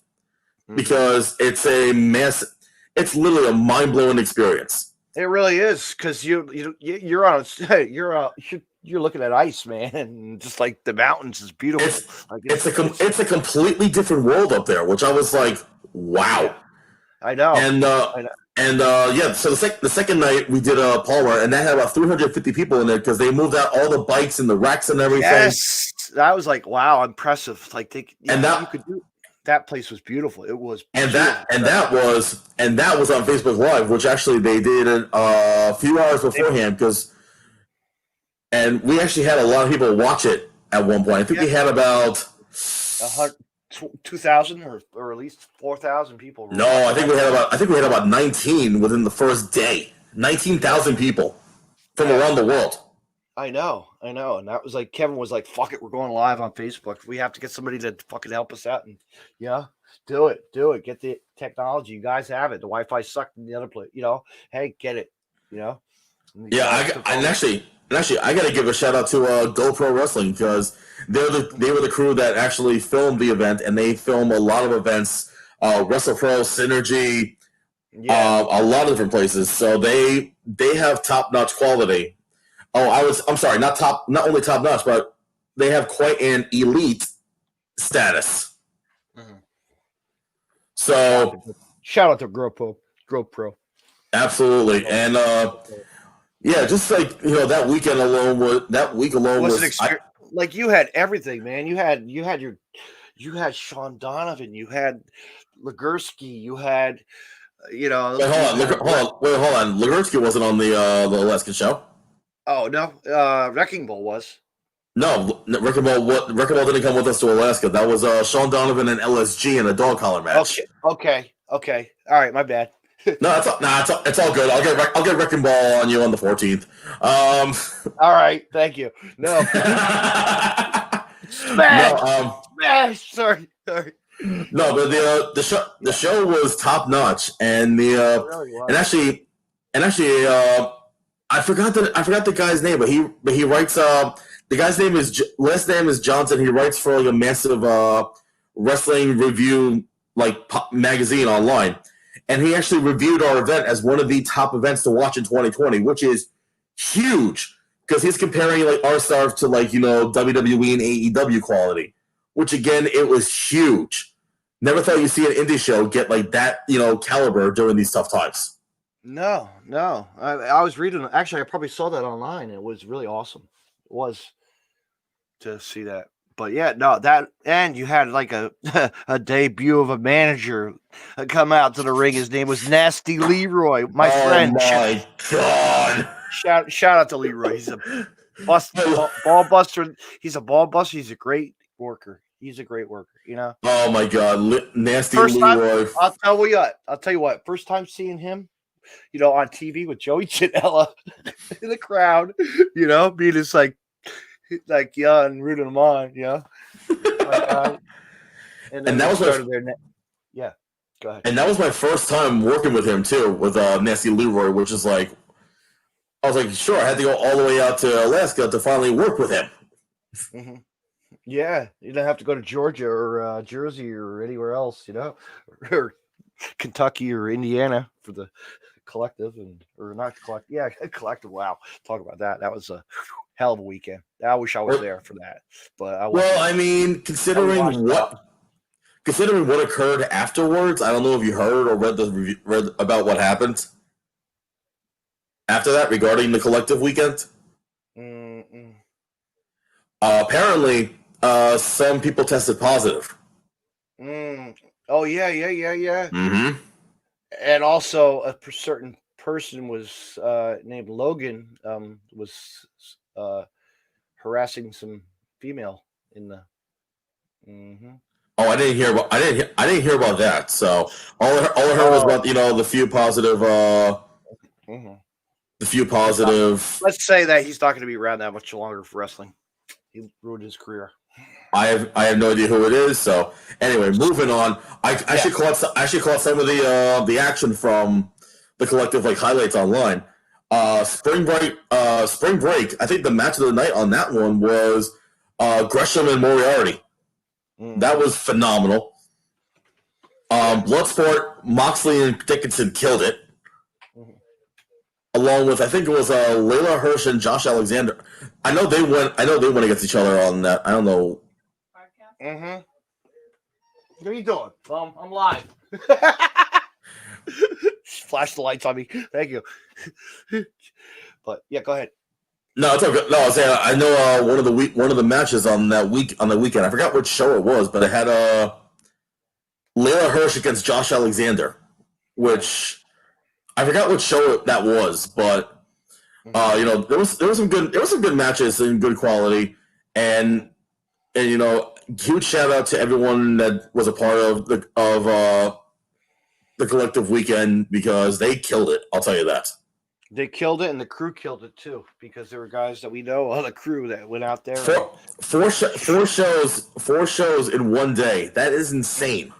because it's literally a mind-blowing experience. It really is, because you're looking at ice, man, and just like the mountains is beautiful. It's a completely different world up there, which I was like, wow. I know. So the second night we did Palmer, and that had about 350 people in there because they moved out all the bikes and the racks and everything. Yes, that was like, wow, impressive. Like that place was beautiful. It was, and that was on Facebook Live, which actually they did a few hours beforehand and we actually had a lot of people watch it at one point. I think we had about 2,000 or at least 4,000 people. No, I think we had about 19 within the first day. 19,000 people from around the world. I know, and that was like, Kevin was like, "Fuck it, we're going live on Facebook. We have to get somebody to fucking help us out, and do it. Get the technology. You guys have it. The Wi-Fi sucked in the other place. Hey, get it. Actually, I got to give a shout out to GoPro Wrestling, because they were the crew that actually filmed the event, and they film a lot of events, WrestlePro, Synergy, a lot of different places. So they have top-notch quality. I'm sorry, not only top-notch, but they have quite an elite status. Mm-hmm. So shout out to GoPro. Absolutely, and just like that week alone was like, you had everything, man. You had Sean Donovan, you had Legursky, you had Wait, hold on. Legursky wasn't on the Alaska show. Oh no, Wrecking Ball was. No, Wrecking Ball didn't come with us to Alaska. That was Sean Donovan and LSG in a dog collar match. Okay. All right, my bad. No, it's all good. I'll get Wrecking Ball on you on the 14th. All right, thank you. No. Smash. Sorry. No, but the show was top notch, and And actually, I forgot the guy's name, but he writes. The guy's last name is Johnson. He writes for like a massive wrestling review magazine online, and he actually reviewed our event as one of the top events to watch in 2020, which is huge because he's comparing like our stuff to WWE and AEW quality, which again it was huge. Never thought you'd see an indie show get like that caliber during these tough times. No. I was reading. Actually, I probably saw that online. It was really awesome. It was to see that. But yeah, no, that, and you had like a a debut of a manager come out to the ring. His name was Nasty Leroy, my friend. Oh my God! Shout out to Leroy. He's a ball buster. He's a ball buster. He's a great worker. Oh my God, Nasty First Leroy. Time, I'll tell you what. First time seeing him, on TV with Joey Janela in the crowd, being just like and rooting him on, And that was yeah. Go ahead. And that was my first time working with him too, with Nasty Leroy, which is like, I was like, sure, I had to go all the way out to Alaska to finally work with him. Mm-hmm. Yeah, you don't have to go to Georgia or Jersey or anywhere else, or Kentucky or Indiana for the collective collective. Wow, talk about that. That was a hell of a weekend. I wish I was there for that, but considering what occurred afterwards, I don't know if you heard or read about what happened after that regarding the collective weekend. Apparently, some people tested positive. Oh yeah. Mm-hmm. And also, a certain person was named Logan was harassing some female in the. Mm-hmm. Oh, I didn't hear about that. So all I heard was about the few positive. Mm-hmm. The few positive. Let's say that he's not going to be around that much longer for wrestling. He ruined his career. I have no idea who it is. So anyway, moving on. I actually caught some of the action from the collective highlights online. Spring break. I think the match of the night on that one was Gresham and Moriarty. That was phenomenal. Bloodsport, Moxley and Dickinson killed it. Along with, I think it was Layla Hirsch and Josh Alexander. I know they went against each other on that. I don't know. Mm-hmm. What are you doing? I'm live. Flash the lights on me. Thank you. But yeah, go ahead. No, it's okay. No, I was saying I know one of the matches on the weekend. I forgot which show it was, but it had Layla Hirsch against Josh Alexander, which I forgot which show that was, but there was some good matches and good quality, and huge shout out to everyone that was a part of the collective weekend because they killed it. I'll tell you that. They killed it, and the crew killed it too, because there were guys that we know on the crew that went out there. Four shows in one day. That is insane.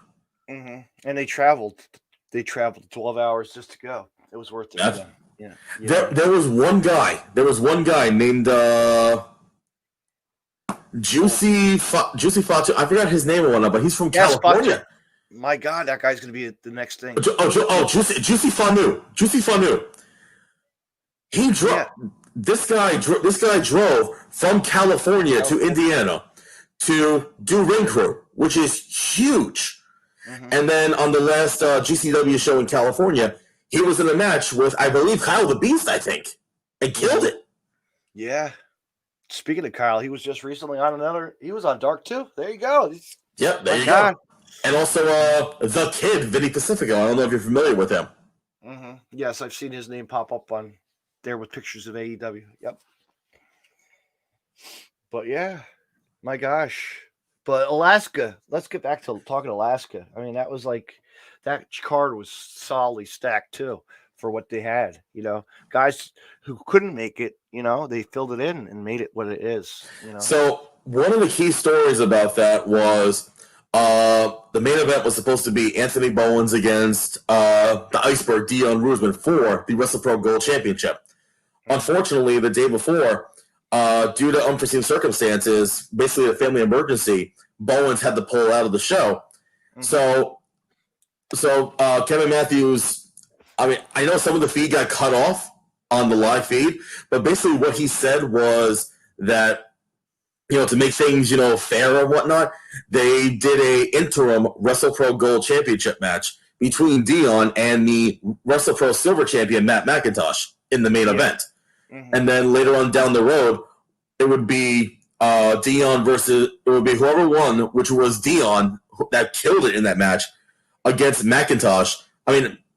Mm-hmm. And they traveled 12 hours just to go. It was worth it. Yeah. There was one guy named Juicy Fatu. I forgot his name or whatnot, but he's from California. Fatu. My God, that guy's going to be the next thing. Juicy Fanu. He drove. Yeah. This guy drove from California to Indiana to do ring crew, which is huge. Mm-hmm. And then on the last GCW show in California, he was in a match with, I believe, Kyle the Beast, I think, and killed it. Yeah. Speaking of Kyle, he was just recently on he was on Dark too. There you go. Yep, there you go. And also the Kid, Vinny Pacifico. I don't know if you're familiar with him. Mm-hmm. Yes, I've seen his name pop up on there with pictures of AEW. Yep. But yeah, my gosh. But Alaska, let's get back to talking Alaska. I mean, that was that card was solidly stacked too for what they had. Guys who couldn't make it, they filled it in and made it what it is. So one of the key stories about that was The main event was supposed to be Anthony Bowens against the Iceberg, Dion Rusman, for the WrestlePro Gold Championship. Unfortunately, the day before, due to unforeseen circumstances, basically a family emergency, Bowens had to pull out of the show. So Kevin Matthews, I mean, I know some of the feed got cut off on the live feed, but basically what he said was that, to make things, fair and whatnot, they did a interim WrestlePro Gold Championship match between Dion and the WrestlePro Silver Champion Matt McIntosh in the main event. And then later on down the road, it would be Dion versus, it would be whoever won, which was Dion, that killed it in that match, against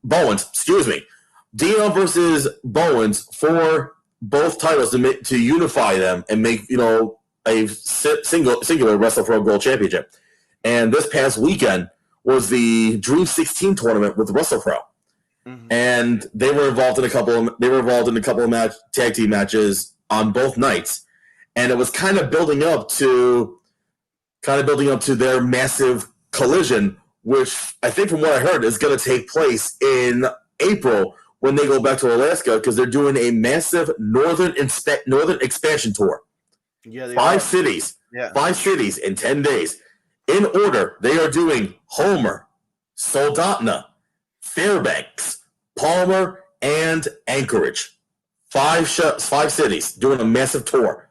Bowens, Dion versus Bowens for both titles to unify them and make, a singular WrestlePro Gold Championship. And this past weekend was the Dream 16 tournament with WrestlePro. And they were involved in a couple of tag team matches on both nights. And it was kind of building up to their massive collision, which I think from what I heard is going to take place in April when they go back to Alaska, because they're doing a massive northern expansion tour. Yeah, Five cities in 10 days. In order, they are doing Homer, Soldotna, Fairbanks, Palmer, and Anchorage. Five cities doing a massive tour.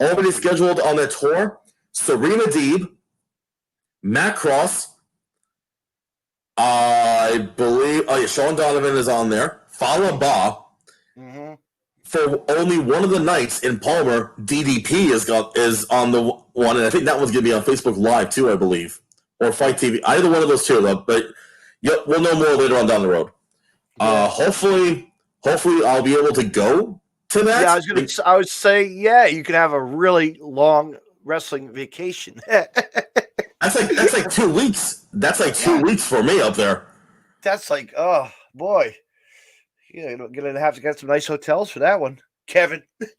Already scheduled on that tour, Serena Deeb, Matt Cross, I believe, Sean Donovan is on there, Fallah Bah. For only one of the nights in Palmer, DDP is on the one, and I think that one's going to be on Facebook Live too, I believe, or Fight TV. Either one of those two, though. But we'll know more later on down the road. Hopefully, I'll be able to go to that. Yeah, I would say, you could have a really long wrestling vacation. That's like 2 weeks. That's like 2 weeks for me up there. That's like, oh boy. Yeah, you're gonna have to get some nice hotels for that one, Kevin. No,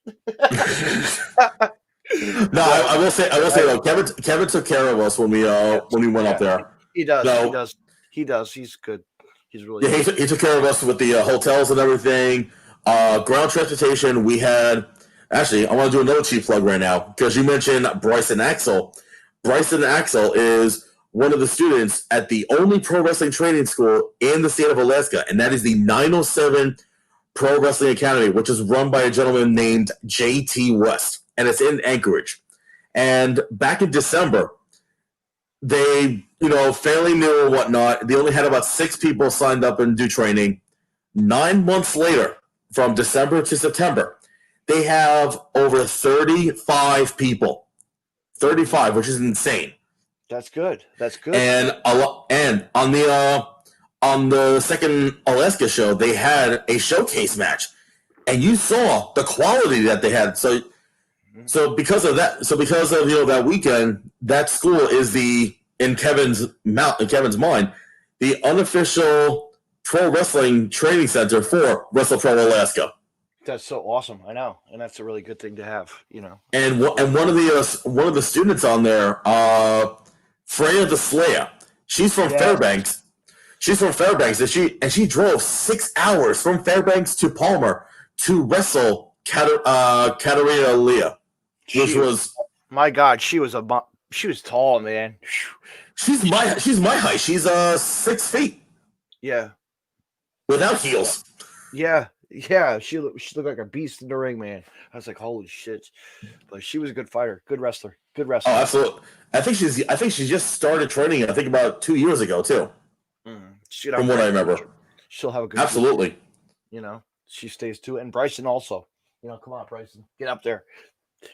I will say though, Kevin took care of us when we went up there. He does. He's good. He's really good. He took care of us with the hotels and everything. Ground transportation. We had actually. I want to do another cheap plug right now because you mentioned Bryson Axel. Bryson Axel is one of the students at the only pro wrestling training school in the state of Alaska, and that is the 907 Pro Wrestling Academy, which is run by a gentleman named J.T. West, and it's in Anchorage. And back in December, they, fairly new or whatnot, they only had about 6 people signed up and do training. 9 months later, from December to September, they have over 35 people. 35, which is insane. That's good. And on the second Alaska show, they had a showcase match, and you saw the quality that they had. So because of that weekend, that school is in Kevin's mind, the unofficial pro wrestling training center for WrestlePro Alaska. That's so awesome. I know, and that's a really good thing to have. And one of the students on there, Freya the Slayer. She's from Fairbanks. And she drove 6 hours from Fairbanks to Palmer to wrestle Katarina Leah, which was my God. She was tall, man. She's my height. She's 6 feet. Yeah, without heels. Yeah. She looked like a beast in the ring, man. I was like, holy shit! But she was a good fighter, good wrestler. Oh, absolutely. I think she just started training. I think about 2 years ago too. From what I remember, she'll have a good. Absolutely. She stays too, and Bryson also. Come on, Bryson, get up there.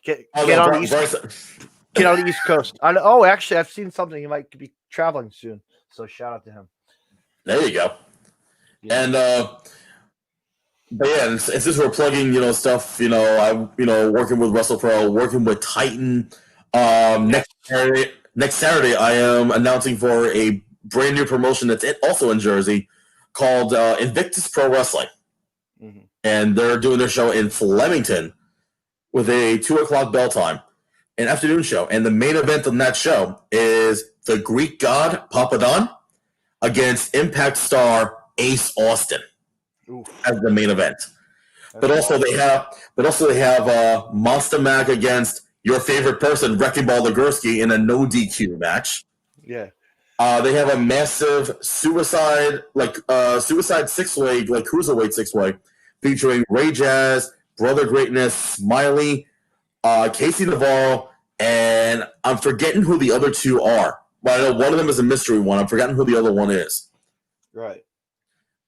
Get on the East Coast. Actually, I've seen something. He might be traveling soon, so shout out to him. There you go. Yeah. And but yeah, and since we're plugging, stuff, I'm, working with WrestlePro, working with Titan. Next Saturday, I am announcing for a brand new promotion that's also in Jersey called Invictus Pro Wrestling. And they're doing their show in Flemington with a 2:00 bell time, an afternoon show. And the main event on that show is the Greek god Papadon against Impact star Ace Austin as the main event. But also they have Monster Mac against your favorite person, Wrecking Ball Legursky, in a no DQ match. Yeah. They have a massive suicide six-way, like cruiserweight six-way, featuring Ray Jazz, Brother Greatness, Smiley, Casey Navarro, and I'm forgetting who the other two are. But I know one of them is a mystery one. I'm forgetting who the other one is. Right.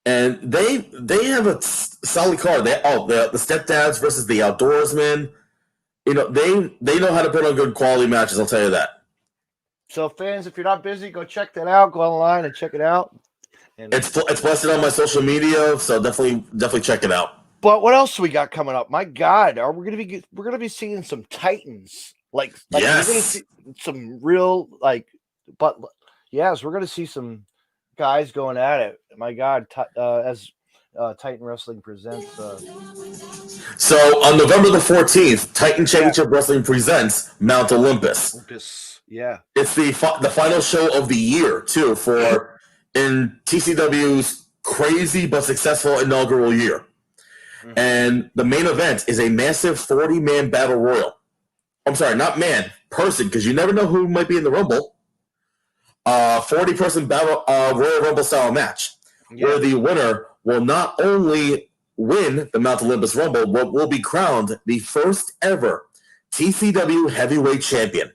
And they have a solid card. The Stepdads versus the Outdoorsmen. You know, they know how to put on good quality matches, I'll tell you that. So fans, if you're not busy, go check that out. Go online and check it out. And It's posted on my social media, so definitely check it out. But what else we got coming up? My God, we're gonna be seeing some Titans. Like Yes. we're gonna see some real we're gonna see some guys going at it. My God, as Titan Wrestling presents. So on November the 14th, Titan Championship Wrestling presents Mount Olympus. Yeah. It's the final show of the year too in TCW's crazy but successful inaugural year. Mm-hmm. And the main event is a massive 40-man battle royal. I'm sorry, not man, person, because you never know who might be in the Rumble. 40-person battle Royal Rumble style match, where the winner will not only win the Mount Olympus Rumble, but will be crowned the first ever TCW heavyweight champion.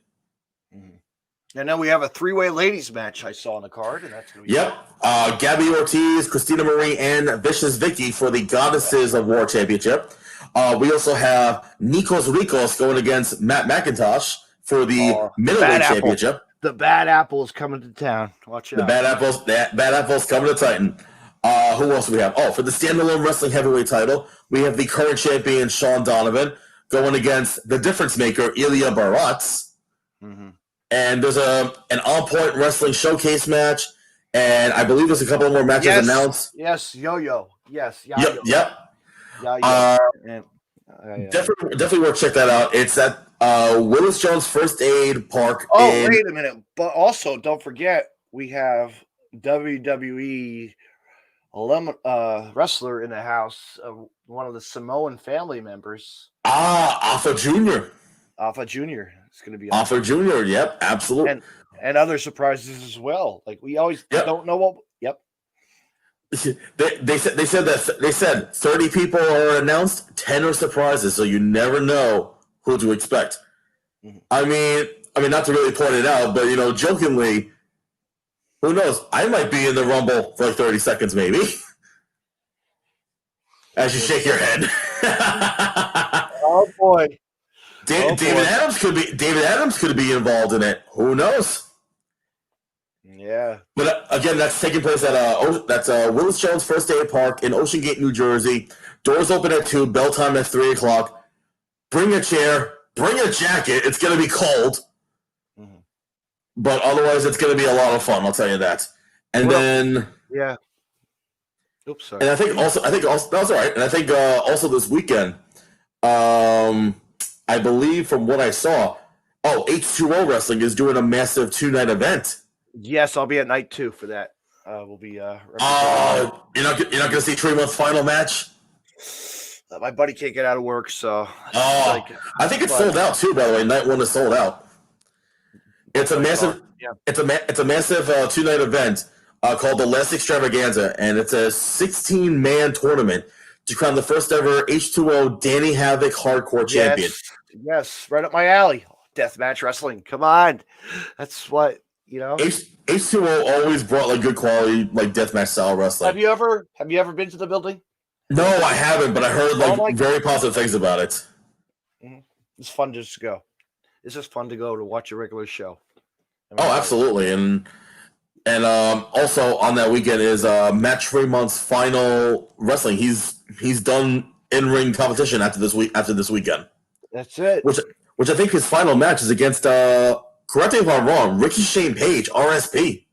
And now we have a 3-way ladies match I saw on the card, and that's going to be Gabby Ortiz, Christina Marie, and Vicious Vicky for the Goddesses of War Championship. We also have Nikos Rikos going against Matt McIntosh for the middleweight championship. The Bad Apple is coming to town. Watch out. The Bad Apple's coming to Titan. Who else do we have? Oh, for the standalone wrestling heavyweight title, we have the current champion Sean Donovan going against the difference maker Ilya Baratz. Mm-hmm. And there's an on-point wrestling showcase match, and I believe there's a couple more matches announced. Yes, Yo-Yo. Yes, Yo-Yo. Yep. Definitely worth check that out. It's at Willis Jones First Aid Park. Wait a minute. But also, don't forget, we have WWE wrestler in the house, one of the Samoan family members. Alpha Jr. It's going to be Alpha Jr. Yep, absolutely. And other surprises as well. Like we always don't know what. Yep. They said 30 people are announced, 10 are surprises, so you never know who to expect. Mm-hmm. I mean, not to really point it out, but jokingly, who knows? I might be in the Rumble for like 30 seconds, maybe. As you shake your head. Oh boy. David Adams could be involved in it. Who knows? Yeah. But again, that's taking place at Willis Jones First Aid Park in Ocean Gate, New Jersey. Doors open at 2, bell time at 3 o'clock. Bring a chair, bring a jacket. It's going to be cold. Mm-hmm. But otherwise, it's going to be a lot of fun, I'll tell you that. And then... Yeah. Oops, sorry. And I think also that's all right. And I think also this weekend, I believe from what I saw, H2O Wrestling is doing a massive 2-night event. Yes, I'll be at night 2 for that. We'll be. You're not going to see Tremont's final match. My buddy can't get out of work, so. I think it's sold out too. By the way, night 1 is sold out. It's a massive. Yeah. It's a massive 2-night event called the Last Extravaganza, and it's a 16-man tournament to crown the first ever H2O Danny Havoc Hardcore Champion. Yes, right up my alley. Deathmatch wrestling. Come on, that's what. H2O always brought like good quality like deathmatch style wrestling. Have you ever been to the building? No, I haven't, but I heard very positive things about it. Mm-hmm. It's fun just to go. It's just fun to go to watch a regular show. Absolutely, and also on that weekend is Matt Tremont's final wrestling. He's done in-ring competition after this weekend. That's it. Which I think his final match is against. Correct me if I'm wrong. Ricky Shane Page, RSP.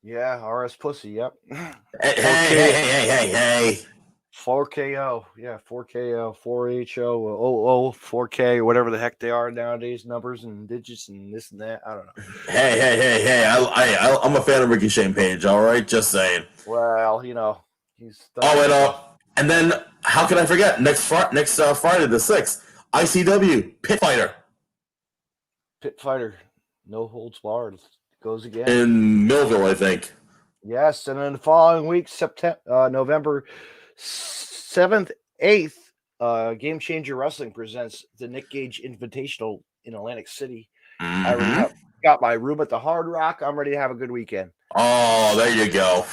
Yeah, RS Pussy. Yep. Hey. 4KO, yeah, 4KO, 4HO, 4K, whatever the heck they are nowadays, numbers and digits and this and that. I don't know. Hey! I'm a fan of Ricky Shane Page. All right, just saying. Well, he's done And then how can I forget? Next Friday, the 6th, ICW Pit Fighter Pit Fighter, no holds barred, goes again in Millville, I think. Yes, and then the following week, November 7th, 8th, Game Changer Wrestling presents the Nick Gage Invitational in Atlantic City. I already got my room at the Hard Rock. I'm ready to have a good weekend. Oh, there you go.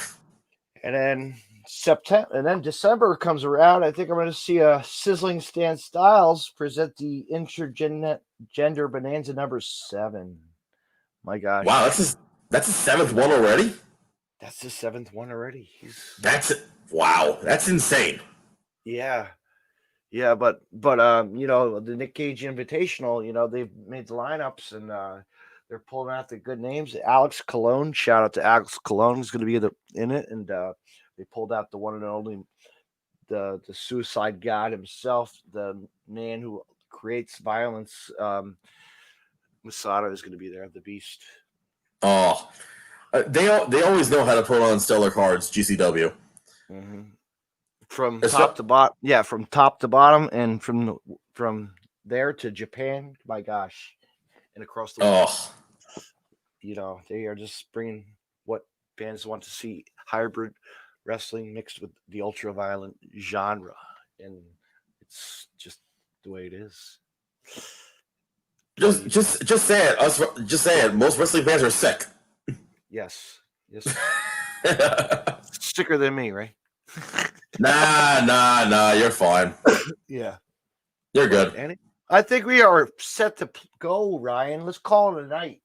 And then December comes around. I think I'm going to see Sizzling Stan Styles present the Intergender Bonanza number 7. My gosh! Wow, that's the 7th one already. That's the 7th one already. Wow, that's insane. Yeah, but the Nick Gage Invitational, they've made the lineups and they're pulling out the good names. Alex Colon, shout out to Alex Colon, who's going to be in it, and they pulled out the one and only the suicide god himself, the man who creates violence. Masada is going to be there, the Beast. Oh. They always know how to put on stellar cards, GCW. Mm-hmm. From top to bottom, and from there to Japan. My gosh, and across the world. They are just bringing what fans want to see: hybrid wrestling mixed with the ultra violent genre, and it's just the way it is. Just say it. Just say it. Most wrestling fans are sick. Yes. Sicker than me, right? Nah. You're fine. Yeah. You're good. I think we are set to go, Ryan. Let's call it a night.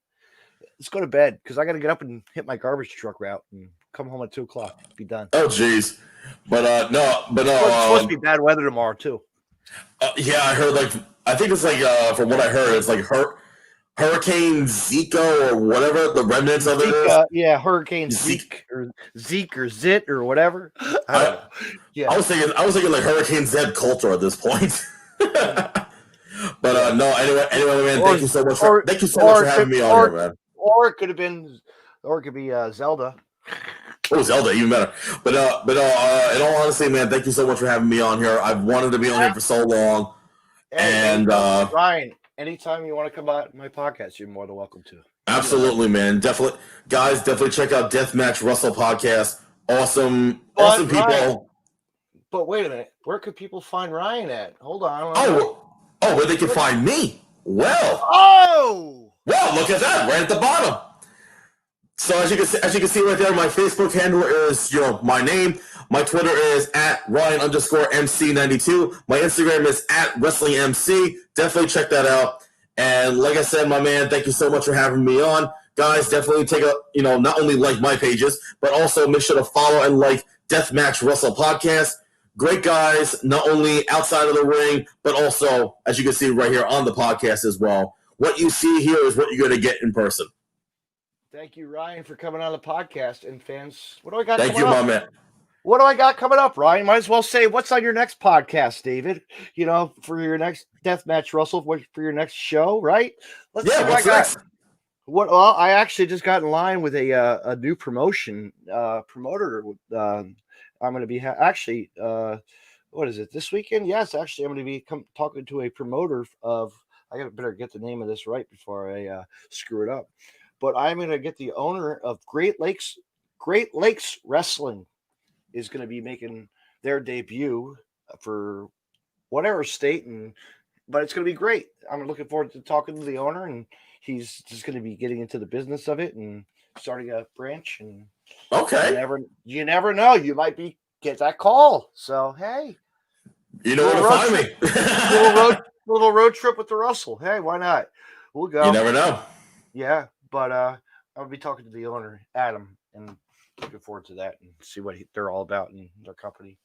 Let's go to bed because I got to get up and hit my garbage truck route and come home at 2:00. Be done. Oh, jeez. But no. It's supposed to be bad weather tomorrow too. Yeah, I heard I think it's from what I heard, it's Hurricane Zika or whatever the remnants of it is. Yeah, Hurricane Zeke or Zit or whatever. I don't know. Yeah, I was thinking like Hurricane Zed Coulter at this point. But no. Anyway, man. Thank you so much for having me on here, man. Or it could be Zelda. Oh, Zelda, even better. But in all honesty, man, thank you so much for having me on here. I've wanted to be on here for so long. And Ryan, anytime you want to come on my podcast, you're more than welcome to. Absolutely, man. Definitely, guys. Definitely check out Deathmatch Wrestle Podcast. Awesome people. Ryan, but wait a minute, where could people find Ryan at? Hold on. Where they can find me? Well, look at that, right at the bottom. So as you can see right there, my Facebook handle is my name. My Twitter is at Ryan_MC92. My Instagram is at WrestlingMC. Definitely check that out. And like I said, my man, thank you so much for having me on. Guys, definitely take not only like my pages, but also make sure to follow and like Deathmatch Wrestle Podcast. Great guys, not only outside of the ring, but also, as you can see right here on the podcast as well. What you see here is what you're going to get in person. Thank you, Ryan, for coming on the podcast. And fans, what do I got Thank you, my man. What do I got coming up, Ryan? Might as well say what's on your next podcast, David. For your next Deathmatch Russell, for your next show, right? Let's see what I got. Next? Well, I actually just got in line with a new promoter. I'm going to be what is it, this weekend? Yes, actually, I'm going to be talking to a promoter of. I better get the name of this right before I screw it up. But I'm going to get the owner of Great Lakes Wrestling is going to be making their debut for whatever state, but it's going to be great. I'm looking forward to talking to the owner, and he's just going to be getting into the business of it and starting a branch. And okay, you never know, you might get that call. So hey, you know where to find me. little road trip with the Russell. Hey, why not? We'll go. You never know. Yeah. But I'll be talking to the owner, Adam, and looking forward to that and see what they're all about in their company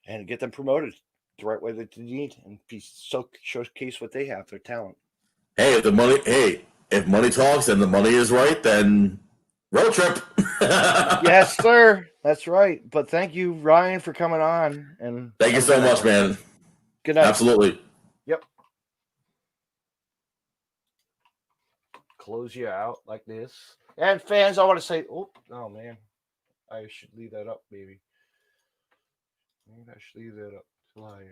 and get them promoted the right way that they need and showcase what they have, their talent. Hey, if money talks and the money is right, then Road trip. Yes, sir. That's right. But thank you, Ryan, for coming on. And Thank you so much, man. Good night. Absolutely. Yep. Close you out like this. And fans, I want to say, oh man, I should leave that up, maybe. Maybe I should leave that up till I.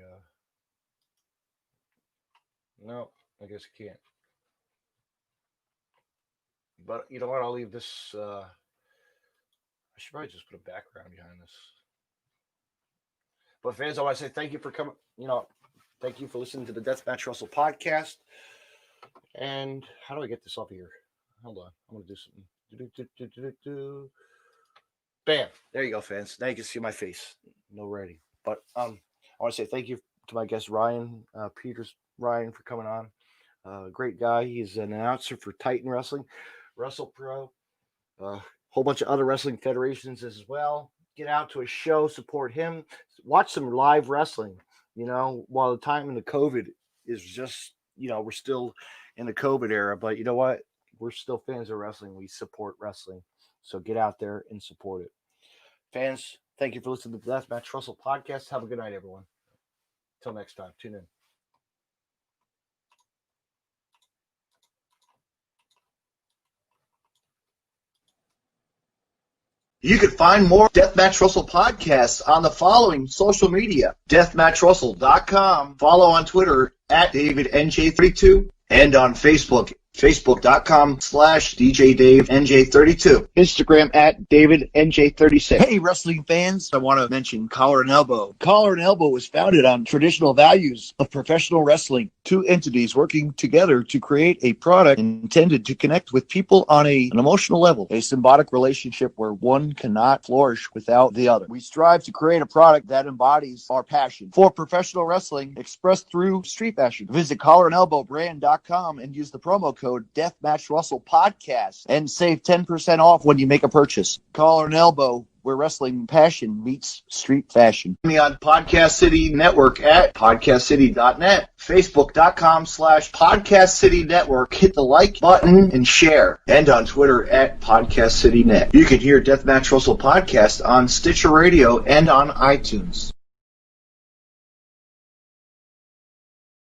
No, I guess I can't. But you know what? I'll leave this. I should probably just put a background behind this. But fans, I want to say thank you for coming. Thank you for listening to the Deathmatch Russell podcast. And how do I get this up here? Hold on. I'm going to do something. Bam. There you go, fans. Now you can see my face. No writing. But I want to say thank you to my guest, Ryan Ryan, for coming on. Great guy. He's an announcer for Titan Wrestling, Wrestle Pro, whole bunch of other wrestling federations as well. Get out to a show, support him, watch some live wrestling. While the time in the COVID is just, we're still in the COVID era, but you know what? We're still fans of wrestling. We support wrestling. So get out there and support it. Fans, thank you for listening to the Deathmatch Russell podcast. Have a good night, everyone. Until next time, tune in. You can find more Deathmatch Russell podcasts on the following social media: DeathmatchRussell.com, follow on Twitter @DavidNJ32, and on Facebook, Facebook.com/DJDaveNJ32. Instagram @DavidNJ36. Hey, wrestling fans, I want to mention Collar and Elbow. Collar and Elbow was founded on traditional values of professional wrestling. Two entities working together to create a product intended to connect with people on an emotional level, a symbiotic relationship where one cannot flourish without the other. We strive to create a product that embodies our passion for professional wrestling expressed through street fashion. Visit collarandelbowbrand.com and use the promo code Deathmatch Russell Podcast and save 10% off when you make a purchase. Collar and Elbow, where wrestling passion meets street fashion. Me on Podcast City Network at podcastcity.net, facebook.com/Podcast City Network. Hit the like button and share. And on Twitter @PodcastCityNet. You can hear Deathmatch Russell Podcast on Stitcher Radio and on iTunes.